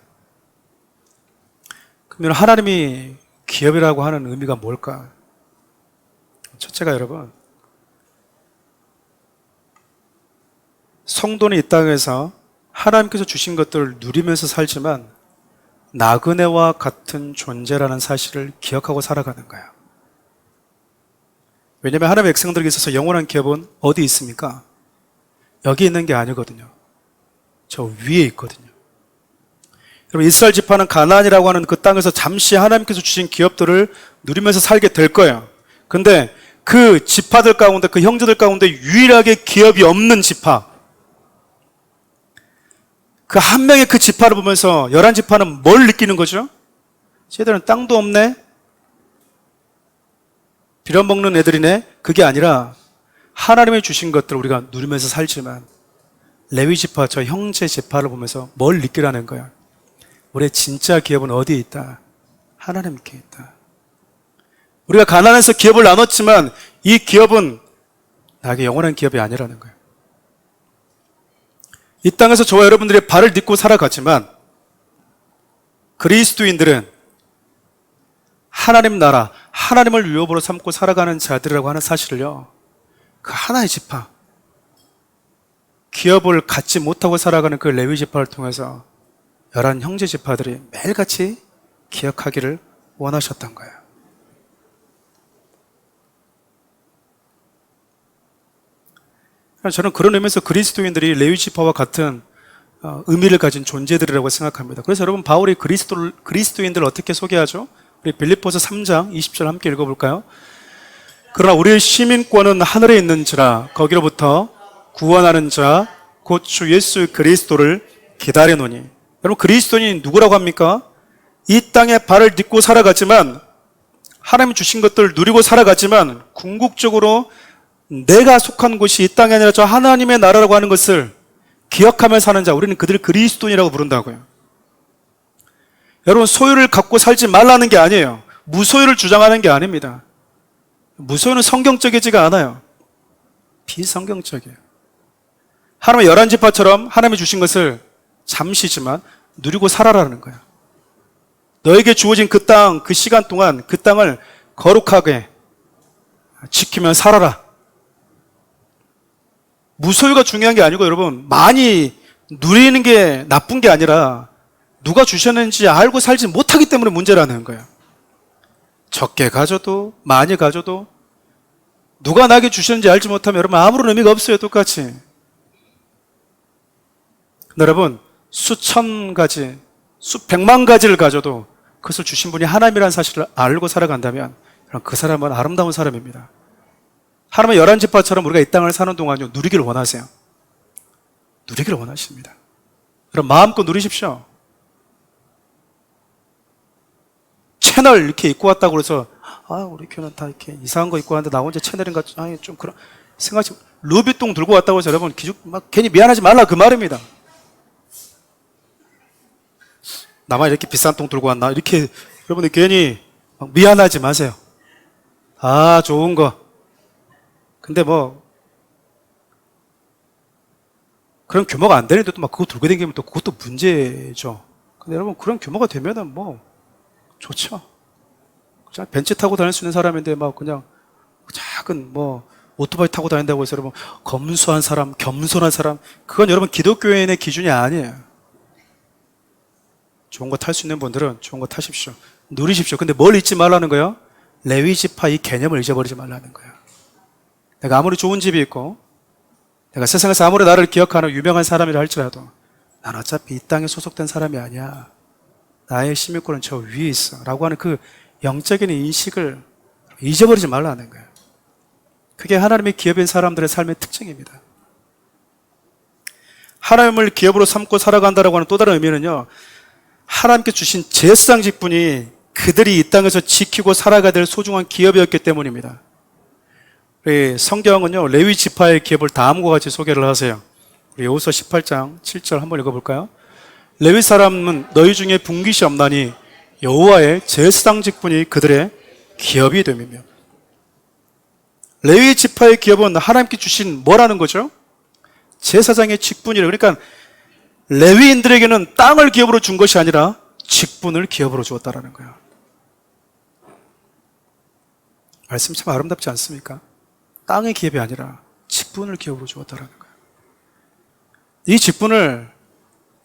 그러면 하나님이 기업이라고 하는 의미가 뭘까? 첫째가 여러분, 성도는 이 땅에서 하나님께서 주신 것들을 누리면서 살지만 나그네와 같은 존재라는 사실을 기억하고 살아가는 거예요. 왜냐하면 하나님의 백성들에게 있어서 영원한 기업은 어디 있습니까? 여기 있는 게 아니거든요. 저 위에 있거든요. 여러분 이스라엘 지파는 가나안이라고 하는 그 땅에서 잠시 하나님께서 주신 기업들을 누리면서 살게 될 거예요. 근데 그 지파들 가운데, 그 형제들 가운데 유일하게 기업이 없는 지파, 그 한 명의 그 지파를 보면서 11지파는 뭘 느끼는 거죠? 쟤들은 땅도 없네? 빌어먹는 애들이네? 그게 아니라 하나님이 주신 것들을 우리가 누리면서 살지만 레위 지파, 저 형제 지파를 보면서 뭘 느끼라는 거야? 우리의 진짜 기업은 어디에 있다? 하나님께 있다. 우리가 가나안에서 기업을 나눴지만 이 기업은 나에게 영원한 기업이 아니라는 거예요. 이 땅에서 저와 여러분들의 발을 딛고 살아가지만 그리스도인들은 하나님 나라, 하나님을 유업으로 삼고 살아가는 자들이라고 하는 사실을요, 그 하나의 지파, 기업을 갖지 못하고 살아가는 그 레위 지파를 통해서 11 형제 지파들이 매일같이 기억하기를 원하셨던 거예요. 저는 그런 의미에서 그리스도인들이 레위 지파와 같은 의미를 가진 존재들이라고 생각합니다. 그래서 여러분 바울이 그리스도인들을 어떻게 소개하죠? 우리 빌립보서 3장 20절 함께 읽어볼까요? 그러나 우리의 시민권은 하늘에 있는지라 거기로부터 구원하는 자 곧 주 예수 그리스도를 기다려노니. 여러분 그리스도인이 누구라고 합니까? 이 땅에 발을 딛고 살아가지만 하나님이 주신 것들을 누리고 살아가지만 궁극적으로 내가 속한 곳이 이 땅이 아니라 저 하나님의 나라라고 하는 것을 기억하며 사는 자, 우리는 그들을 그리스도인이라고 부른다고요. 여러분 소유를 갖고 살지 말라는 게 아니에요. 무소유를 주장하는 게 아닙니다. 무소유는 성경적이지가 않아요. 비성경적이에요. 하나님의 11지파처럼 하나님이 주신 것을 잠시지만 누리고 살아라는 거예요. 너에게 주어진 그 땅, 그 시간 동안 그 땅을 거룩하게 지키며 살아라. 무소유가 중요한 게 아니고 여러분 많이 누리는 게 나쁜 게 아니라 누가 주셨는지 알고 살지 못하기 때문에 문제라는 거예요. 적게 가져도 많이 가져도 누가 나에게 주셨는지 알지 못하면 여러분 아무런 의미가 없어요. 똑같이. 여러분 수천 가지, 수백만 가지를 가져도 그것을 주신 분이 하나님이라는 사실을 알고 살아간다면 그 사람은 아름다운 사람입니다. 하나님의 11지파처럼 우리가 이 땅을 사는 동안요 누리기를 원하세요. 누리기를 원하십니다. 여러분 마음껏 누리십시오. 채널 이렇게 입고 왔다고 그래서 우리 교회는 다 이렇게 이상한 거 입고 왔는데 나 혼자 채널인가 좀 그런 생각하지. 루비통 들고 왔다고 해서 여러분 막 괜히 미안하지 말라 그 말입니다. 나만 이렇게 비싼 통 들고 왔나? 이렇게 여러분들 괜히 막 미안하지 마세요. 좋은 거. 근데 뭐 그런 규모가 안 되는데도 막 그거 들고 다니면 또 그것도 문제죠. 근데 여러분 그런 규모가 되면은 뭐 좋죠. 벤츠 타고 다닐 수 있는 사람인데 막 그냥 작은 뭐 오토바이 타고 다닌다고 해서 여러분 검소한 사람, 겸손한 사람, 그건 여러분 기독교인의 기준이 아니에요. 좋은 거 탈 수 있는 분들은 좋은 거 타십시오. 누리십시오. 근데 뭘 잊지 말라는 거예요? 레위 지파 이 개념을 잊어버리지 말라는 거예요. 내가 아무리 좋은 집이 있고 내가 세상에서 아무리 나를 기억하는 유명한 사람이라 할지라도 난 어차피 이 땅에 소속된 사람이 아니야. 나의 시민권은 저 위에 있어 라고 하는 그 영적인 인식을 잊어버리지 말라는 거예요. 그게 하나님의 기업인 사람들의 삶의 특징입니다. 하나님을 기업으로 삼고 살아간다라고 하는 또 다른 의미는요, 하나님께 주신 제사장 직분이 그들이 이 땅에서 지키고 살아가야 될 소중한 기업이었기 때문입니다. 성경은요, 레위 지파의 기업을 다음과 같이 소개를 하세요. 우리 여호수아 18장 7절 한번 읽어볼까요? 레위 사람은 너희 중에 분깃이 없나니 여호와의 제사장 직분이 그들의 기업이 됨이며. 레위 지파의 기업은 하나님께 주신 뭐라는 거죠? 제사장의 직분이래요. 그러니까 레위인들에게는 땅을 기업으로 준 것이 아니라 직분을 기업으로 주었다라는 거예요. 말씀이 참 아름답지 않습니까? 땅의 기업이 아니라 직분을 기업으로 주었다라는 거예요. 이 직분을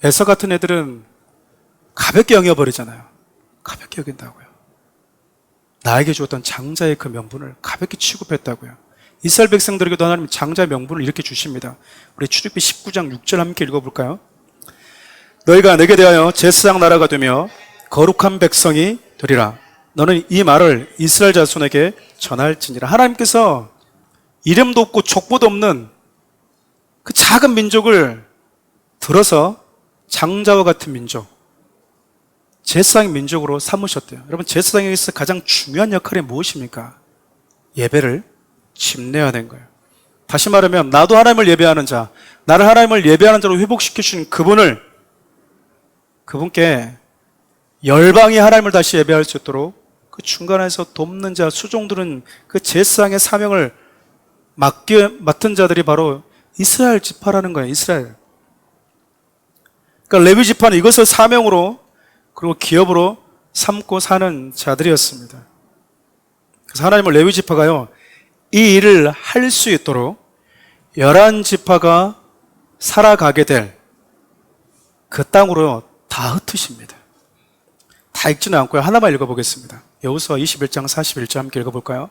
에서 같은 애들은 가볍게 여겨버리잖아요. 가볍게 여긴다고요. 나에게 주었던 장자의 그 명분을 가볍게 취급했다고요. 이스라엘 백성들에게도 하나님 장자의 명분을 이렇게 주십니다. 우리 출애굽기 19장 6절 함께 읽어볼까요? 너희가 내게 대하여 제사장 나라가 되며 거룩한 백성이 되리라. 너는 이 말을 이스라엘 자손에게 전할지니라. 하나님께서 이름도 없고 족보도 없는 그 작은 민족을 들어서 장자와 같은 민족, 제사장의 민족으로 삼으셨대요. 여러분, 제사장에게서 가장 중요한 역할이 무엇입니까? 예배를 집례하는 거예요. 다시 말하면 나도 하나님을 예배하는 자, 나를 하나님을 예배하는 자로 회복시켜 주신 그분께 열방이 하나님을 다시 예배할 수 있도록 그 중간에서 돕는 자, 수종들은 그 제사장의 사명을 맡은 자들이 바로 이스라엘 지파라는 거예요. 이스라엘. 그러니까 레위 지파는 이것을 사명으로 그리고 기업으로 삼고 사는 자들이었습니다. 그래서 하나님은 레위 지파가요, 이 일을 할 수 있도록 11지파가 살아가게 될 그 땅으로 다 흩으십니다. 다 읽지는 않고요. 하나만 읽어보겠습니다. 여호수아 21장 41절 함께 읽어볼까요?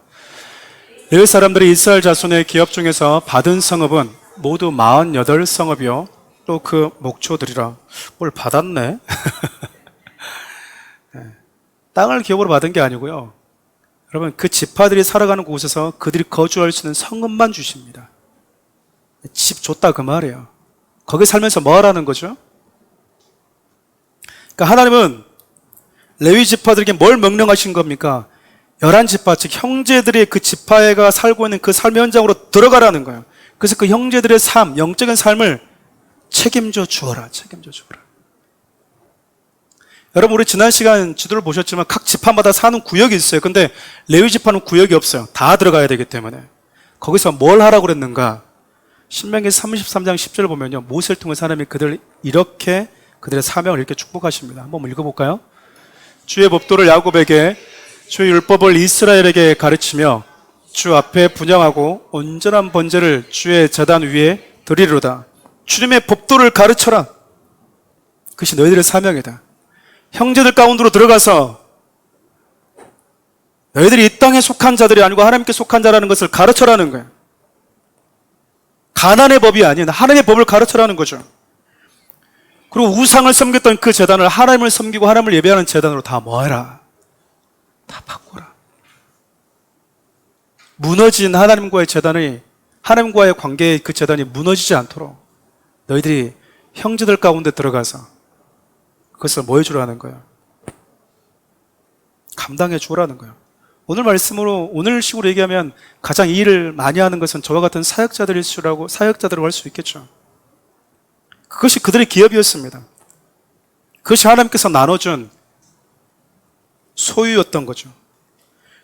레위 사람들이 이스라엘 자손의 기업 중에서 받은 성읍은 모두 48성읍이요 또 그 목초들이라. 뭘 받았네? 땅을 기업으로 받은 게 아니고요, 여러분, 그 지파들이 살아가는 곳에서 그들이 거주할 수 있는 성읍만 주십니다. 집 줬다 그 말이에요. 거기 살면서 뭐 하라는 거죠? 그러니까 하나님은 레위 지파들에게 뭘 명령하신 겁니까? 11지파, 즉 형제들이 그 지파가 살고 있는 그 삶의 현장으로 들어가라는 거예요. 그래서 그 형제들의 삶, 영적인 삶을 책임져 주어라. 책임져 주어라. 여러분, 우리 지난 시간 지도를 보셨지만 각 지파마다 사는 구역이 있어요. 근데 레위 지파는 구역이 없어요. 다 들어가야 되기 때문에. 거기서 뭘 하라고 그랬는가? 신명기 33장 10절을 보면요, 모세를 통해서 하나님이 그들의 사명을 이렇게 축복하십니다. 한번 읽어볼까요? 주의 법도를 야곱에게, 주의 율법을 이스라엘에게 가르치며 주 앞에 분향하고 온전한 번제를 주의 제단 위에 드리로다. 주님의 법도를 가르쳐라. 그것이 너희들의 사명이다. 형제들 가운데로 들어가서 너희들이 이 땅에 속한 자들이 아니고 하나님께 속한 자라는 것을 가르쳐라는 거예요. 가난의 법이 아닌 하나님의 법을 가르쳐라는 거죠. 그리고 우상을 섬겼던 그 제단을 하나님을 섬기고 하나님을 예배하는 제단으로 다 뭐해라? 다 바꾸라. 무너진 하나님과의 제단이, 하나님과의 관계의 그 제단이 무너지지 않도록 너희들이 형제들 가운데 들어가서 그것을 뭐 해주라는 거예요? 감당해 주라는 거예요. 오늘 말씀으로, 오늘 식으로 얘기하면 가장 이 일을 많이 하는 것은 저와 같은 사역자들이라고, 사역자들이라고 할 수 있겠죠. 그것이 그들의 기업이었습니다. 그것이 하나님께서 나눠준 소유였던 거죠.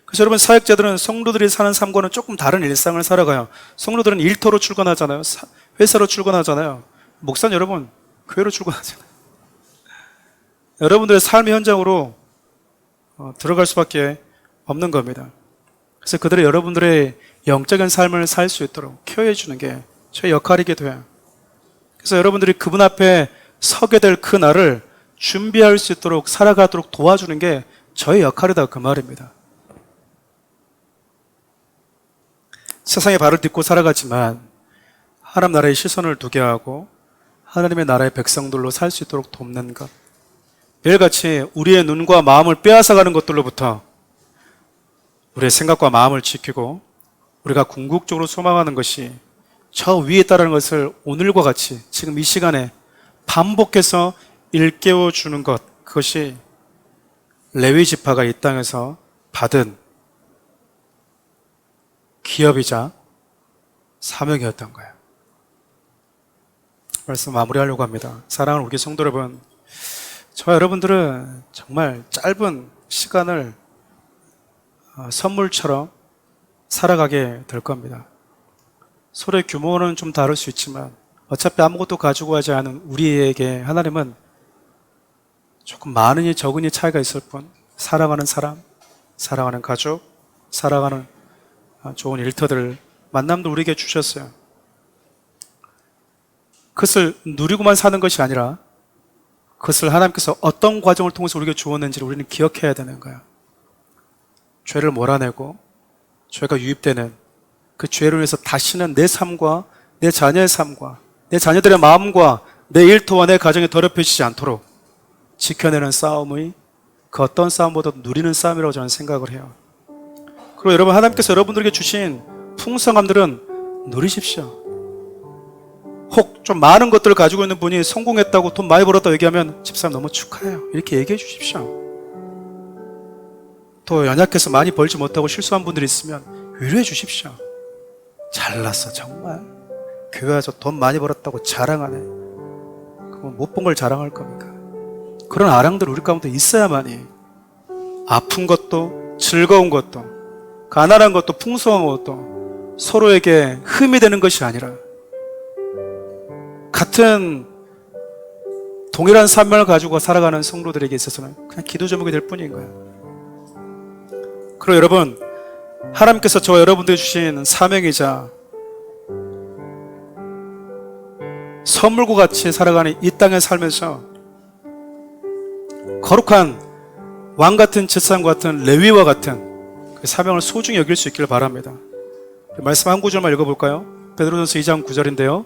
그래서 여러분, 사역자들은 성도들이 사는 삶과는 조금 다른 일상을 살아가요. 성도들은 일터로 출근하잖아요. 회사로 출근하잖아요. 목사는 여러분, 교회로 출근하잖아요. 여러분들의 삶의 현장으로 들어갈 수밖에 없는 겁니다. 그래서 그들이 여러분들의 영적인 삶을 살 수 있도록 케어해 주는 게 저의 역할이기도 해요. 그래서 여러분들이 그분 앞에 서게 될 그날을 준비할 수 있도록 살아가도록 도와주는 게 저의 역할이다, 그 말입니다. 세상의 발을 딛고 살아가지만 하나님 나라의 시선을 두게 하고 하나님의 나라의 백성들로 살 수 있도록 돕는 것, 매일같이 우리의 눈과 마음을 빼앗아가는 것들로부터 우리의 생각과 마음을 지키고 우리가 궁극적으로 소망하는 것이 저 위에 있다는 것을 오늘과 같이 지금 이 시간에 반복해서 일깨워 주는 것, 그것이 레위 지파가 이 땅에서 받은 기업이자 사명이었던 거예요. 말씀 마무리하려고 합니다. 사랑하는 우리 성도 여러분, 저와 여러분들은 정말 짧은 시간을 선물처럼 살아가게 될 겁니다. 서로의 규모는 좀 다를 수 있지만 어차피 아무것도 가지고 가지 않은 우리에게 하나님은 조금 많으니 적으니 차이가 있을 뿐 사랑하는 사람, 사랑하는 가족, 사랑하는 좋은 일터들, 만남도 우리에게 주셨어요. 그것을 누리고만 사는 것이 아니라 그것을 하나님께서 어떤 과정을 통해서 우리에게 주었는지를 우리는 기억해야 되는 거예요. 죄를 몰아내고 죄가 유입되는 그 죄로 인해서 다시는 내 삶과 내 자녀의 삶과 내 자녀들의 마음과 내 일터와 내 가정이 더럽혀지지 않도록 지켜내는 싸움의 그 어떤 싸움보다 누리는 싸움이라고 저는 생각을 해요. 그리고 여러분, 하나님께서 여러분들에게 주신 풍성함들은 누리십시오. 혹 좀 많은 것들을 가지고 있는 분이 성공했다고 돈 많이 벌었다고 얘기하면 집사님 너무 축하해요, 이렇게 얘기해 주십시오. 또 연약해서 많이 벌지 못하고 실수한 분들이 있으면 위로해 주십시오. 잘났어 정말, 교회 와서 돈 많이 벌었다고 자랑하네. 그건 못 본 걸 자랑할 겁니까? 그런 아랑들 우리 가운데 있어야만이 아픈 것도 즐거운 것도 가난한 것도 풍성한 것도 서로에게 흠이 되는 것이 아니라 같은 동일한 사명을 가지고 살아가는 성도들에게 있어서는 그냥 기도 제목이 될 뿐인 거예요. 그리고 여러분, 하나님께서 저와 여러분들에게 주신 사명이자 선물과 같이 살아가는 이 땅에 살면서 거룩한 왕같은 제사장과 같은 레위와 같은 그 사명을 소중히 여길 수 있기를 바랍니다. 말씀 한 구절만 읽어볼까요? 베드로전서 2장 9절인데요.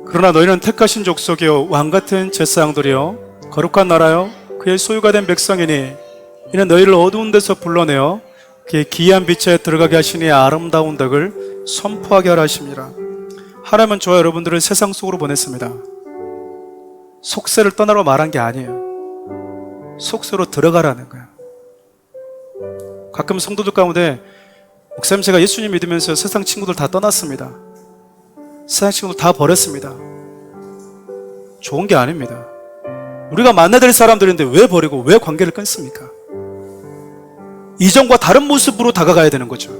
그러나 너희는 택하신 족속이요 왕같은 제사장들이요 거룩한 나라요 그의 소유가 된 백성이니 이는 너희를 어두운 데서 불러내어 그의 기이한 빛에 들어가게 하시니 아름다운 덕을 선포하게 하라 하십니다. 하나님은 저와 여러분들을 세상 속으로 보냈습니다. 속세를 떠나라고 말한 게 아니에요. 속세로 들어가라는 거예요. 가끔 성도들 가운데 목사님, 제가 예수님 믿으면서 세상 친구들 다 떠났습니다. 세상 친구들 다 버렸습니다. 좋은 게 아닙니다. 우리가 만나야 될 사람들인데 왜 버리고 왜 관계를 끊습니까? 이전과 다른 모습으로 다가가야 되는 거죠.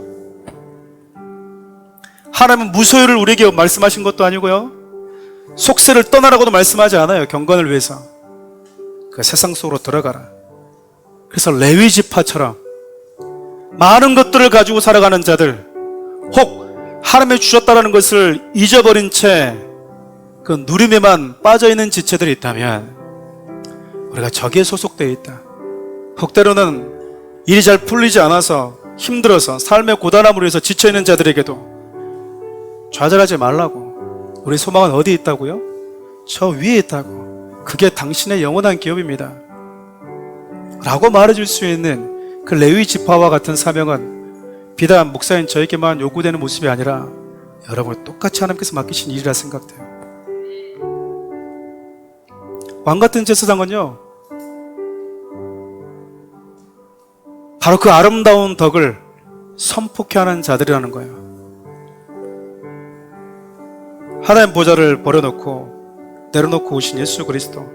하나님은 무소유를 우리에게 말씀하신 것도 아니고요, 속세를 떠나라고도 말씀하지 않아요. 경건을 위해서 그 세상 속으로 들어가라. 그래서 레위 지파처럼 많은 것들을 가지고 살아가는 자들, 혹 하나님이 주셨다는 것을 잊어버린 채 그 누림에만 빠져있는 지체들이 있다면 우리가 저기에 소속되어 있다. 혹 때로는 일이 잘 풀리지 않아서 힘들어서 삶의 고단함으로 해서 지쳐있는 자들에게도 좌절하지 말라고. 우리 소망은 어디 있다고요? 저 위에 있다고. 그게 당신의 영원한 기업입니다 라고 말해줄 수 있는 그 레위 지파와 같은 사명은 비단 목사인 저에게만 요구되는 모습이 아니라 여러분 똑같이 하나님께서 맡기신 일이라 생각돼요. 왕같은 제사장은요, 바로 그 아름다운 덕을 선포케 하는 자들이라는 거예요. 하나님 보좌를 버려놓고 내려놓고 오신 예수 그리스도,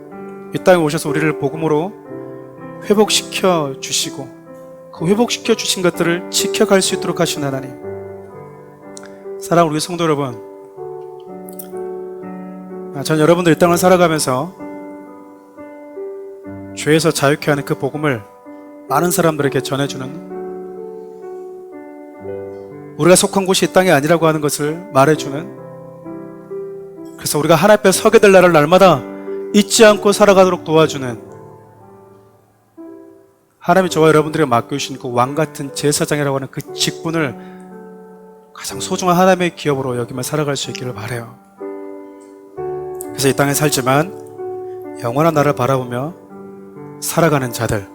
이 땅에 오셔서 우리를 복음으로 회복시켜 주시고 그 회복시켜 주신 것들을 지켜갈 수 있도록 하신 하나님, 사랑하는 우리 성도 여러분, 전 여러분들 이 땅을 살아가면서 죄에서 자유케 하는 그 복음을 많은 사람들에게 전해주는 우리가 속한 곳이 이 땅이 아니라고 하는 것을 말해주는, 그래서 우리가 하나님 앞에 서게 될 날을 날마다 잊지 않고 살아가도록 도와주는, 하나님이 저와 여러분들에게 맡겨주신 그 왕같은 제사장이라고 하는 그 직분을 가장 소중한 하나님의 기업으로 여기만 살아갈 수 있기를 바라요. 그래서 이 땅에 살지만 영원한 나를 바라보며 살아가는 자들,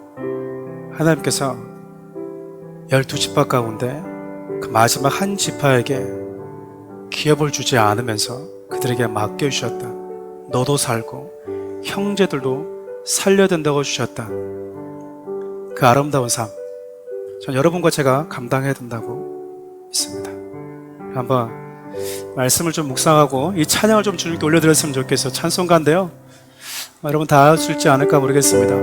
하나님께서 12지파 가운데 그 마지막 한 지파에게 기업을 주지 않으면서 그들에게 맡겨주셨다. 너도 살고 형제들도 살려야 된다고 주셨다. 그 아름다운 삶, 전 여러분과 제가 감당해야 된다고 믿습니다. 한번 말씀을 좀 묵상하고 이 찬양을 좀 주님께 올려드렸으면 좋겠어요. 찬송가인데요, 여러분 다 할 수 있지 않을까 모르겠습니다.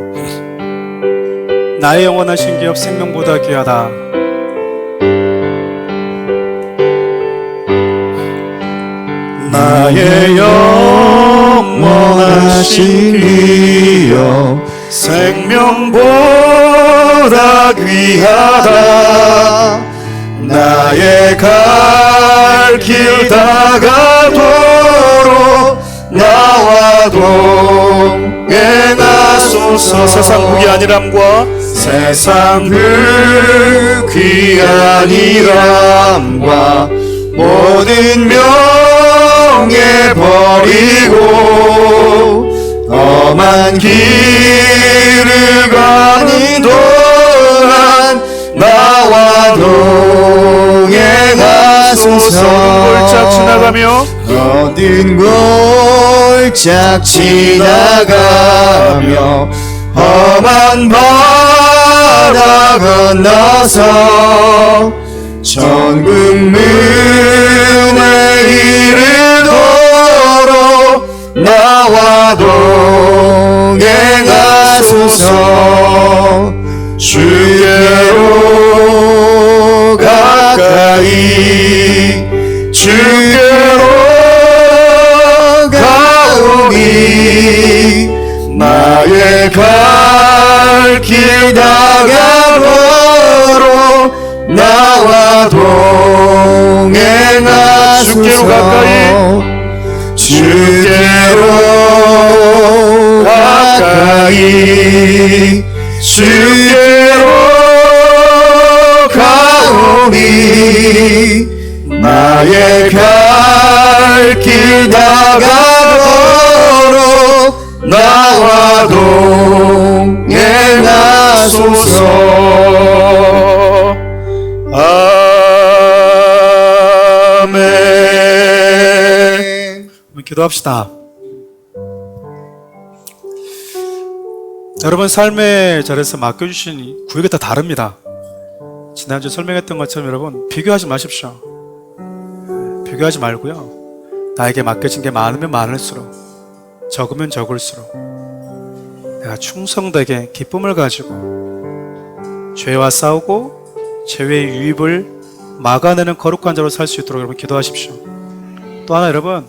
나의 영원하신 기업 생명보다 귀하다. 나의 영원하신 기업 생명보다 귀하다. 나의 갈 길 다가도록 나와 동행하소서. 세상 그 귀한이람과 세상 그 귀한이람과 모든 명예 버리고 험한 길을 가는 동안 나와 동행하소서. 골짝 지나가며 어딘 골짝 지나가며 험한 바다 건너서 천국 문에 이르도록 나와 동행하소서. 주께로 가까이 주께로 가오니 나의 갈 길 다가도록 나와 동행하소서. 주께로 가까이 주께로 가까이 주께로 가오니 나의 갈 길 다가도록 나와 동행하소서. 아멘. 기도합시다. 여러분 삶의 자리에서 맡겨주신 구역이 다 다릅니다. 지난주 설명했던 것처럼 여러분 비교하지 마십시오. 비교하지 말고요, 나에게 맡겨진 게 많으면 많을수록, 적으면 적을수록 내가 충성되게 기쁨을 가지고 죄와 싸우고 죄의 유입을 막아내는 거룩한 자로 살 수 있도록 여러분 기도하십시오. 또 하나 여러분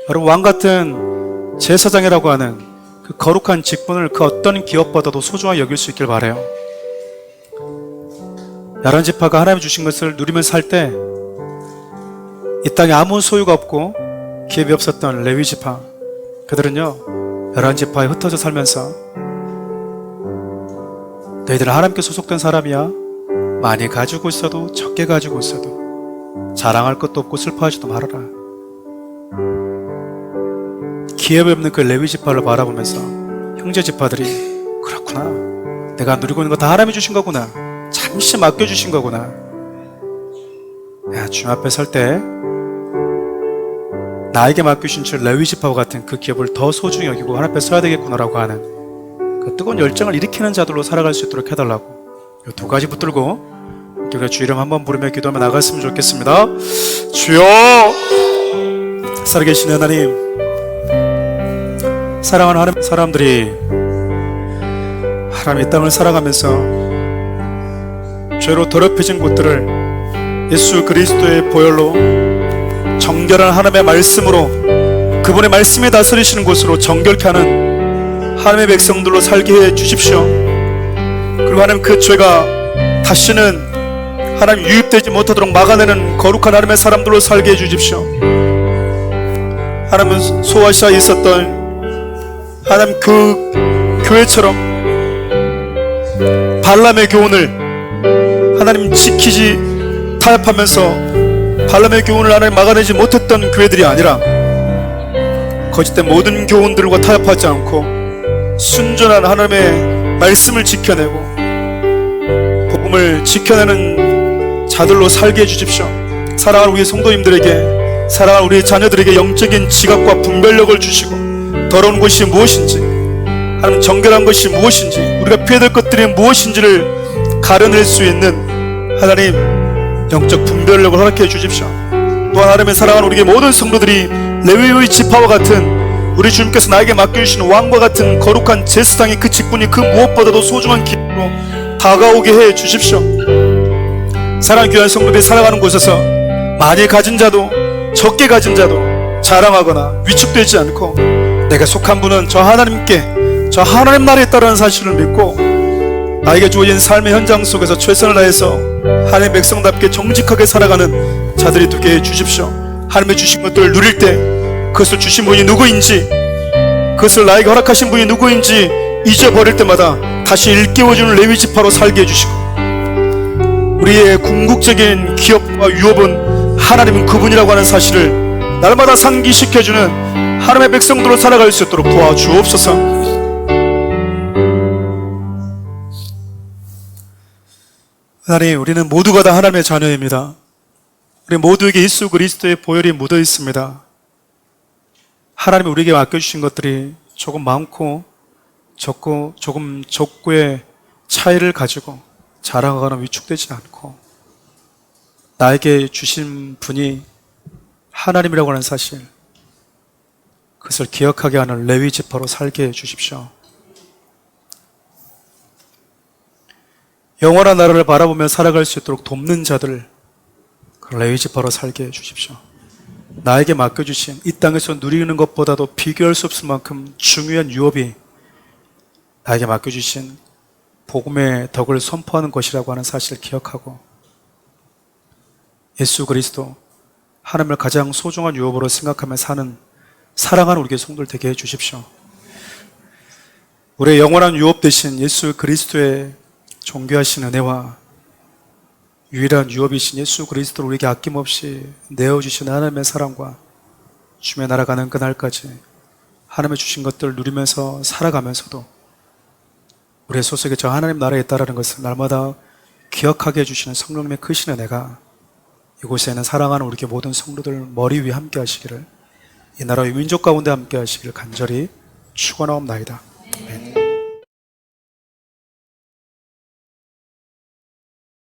왕같은 제사장이라고 하는 그 거룩한 직분을 그 어떤 기업보다도 소중하게 여길 수 있길 바라요. 11지파가 하나님이 주신 것을 누리면서 살 때 이 땅에 아무 소유가 없고 기업이 없었던 레위지파, 그들은요 11지파에 흩어져 살면서 너희들은 하나님께 소속된 사람이야, 많이 가지고 있어도 적게 가지고 있어도 자랑할 것도 없고 슬퍼하지도 말아라. 기업이 없는 그 레위지파를 바라보면서 형제지파들이 그렇구나, 내가 누리고 있는 거 다 하나님이 주신 거구나, 잠시 맡겨주신 거구나, 내가 주님 앞에 설 때 나에게 맡겨주신 저 레위지파와 같은 그 기업을 더 소중히 여기고 하나님 앞에 서야 되겠구나라고 하는 그 뜨거운 열정을 일으키는 자들로 살아갈 수 있도록 해달라고, 이 두 가지 붙들고 우리가 주 이름 한번 부르며 기도하며 나갔으면 좋겠습니다. 주여, 살아계신 하나님, 사랑하는 하나님 사람들이 하나님 이 땅을 살아가면서 죄로 더럽혀진 곳들을 예수 그리스도의 보혈로 정결한 하나님의 말씀으로, 그분의 말씀이 다스리시는 곳으로 정결케 하는 하나님의 백성들로 살게 해 주십시오. 그리고 하나님 그 죄가 다시는 하나님 유입되지 못하도록 막아내는 거룩한 하나님의 사람들로 살게 해주십시오. 하나님은 소아시아에 있었던 하나님 그 교회처럼 발람의 교훈을 하나님 지키지 타협하면서 발람의 교훈을 하나님 막아내지 못했던 교회들이 아니라 거짓된 모든 교훈들과 타협하지 않고 순전한 하나님의 말씀을 지켜내고 복음을 지켜내는 자들로 살게 해주십시오. 사랑하는 우리 성도님들에게, 사랑하는 우리 자녀들에게 영적인 지각과 분별력을 주시고 더러운 것이 무엇인지, 하나님 정결한 것이 무엇인지, 우리가 피해야 될 것들이 무엇인지를 가려낼 수 있는 하나님 영적 분별력을 허락해 주십시오. 또한 하나님의 사랑하는 우리 모든 성도들이 레위의 지파와 같은 우리 주님께서 나에게 맡겨주신 왕과 같은 거룩한 제사장의 그 직분이 그 무엇보다도 소중한 기쁨으로 다가오게 해 주십시오. 사랑하는 귀한 성도들이 살아가는 곳에서 많이 가진 자도 적게 가진 자도 자랑하거나 위축되지 않고 내가 속한 분은 저 하나님께, 저 하나님 나라에 따르는 사실을 믿고 나에게 주어진 삶의 현장 속에서 최선을 다해서 하나님의 백성답게 정직하게 살아가는 자들이 되게 해 주십시오. 하나님의 주신 것들을 누릴 때 그것을 주신 분이 누구인지, 그것을 나에게 허락하신 분이 누구인지 잊어버릴 때마다 다시 일깨워주는 레위 지파로 살게 해주시고, 우리의 궁극적인 기업과 유업은 하나님은 그분이라고 하는 사실을 날마다 상기시켜주는 하나님의 백성들로 살아갈 수 있도록 도와주옵소서. 하나님, 우리는 모두가 다 하나님의 자녀입니다. 우리 모두에게 예수 그리스도의 보혈이 묻어 있습니다. 하나님이 우리에게 맡겨주신 것들이 조금 많고 적고, 조금 적고의 차이를 가지고 자랑하거나 위축되지 않고 나에게 주신 분이 하나님이라고 하는 사실, 그것을 기억하게 하는 레위 지파로 살게 해 주십시오. 영원한 나라를 바라보며 살아갈 수 있도록 돕는 자들, 그 레위 지파로 살게 해 주십시오. 나에게 맡겨주신 이 땅에서 누리는 것보다도 비교할 수 없을 만큼 중요한 유업이 나에게 맡겨주신 복음의 덕을 선포하는 것이라고 하는 사실을 기억하고 예수 그리스도, 하나님을 가장 소중한 유업으로 생각하며 사는 사랑하는 우리 성도들 되게 해주십시오. 우리의 영원한 유업 되신 예수 그리스도의 존귀하신 은혜와 유일한 유업이신 예수 그리스도를 우리에게 아낌없이 내어주신 하나님의 사랑과 주의 나라 가는 그날까지 하나님의 주신 것들을 누리면서 살아가면서도 우리의 소속에 저 하나님 나라에 있다라는 것을 날마다 기억하게 해주시는 성령님의 크신 은혜가 이곳에 있는 사랑하는 우리 모든 성도들 머리 위에 함께 하시기를, 이 나라의 민족 가운데 함께 하시기를 간절히 축원하옵나이다.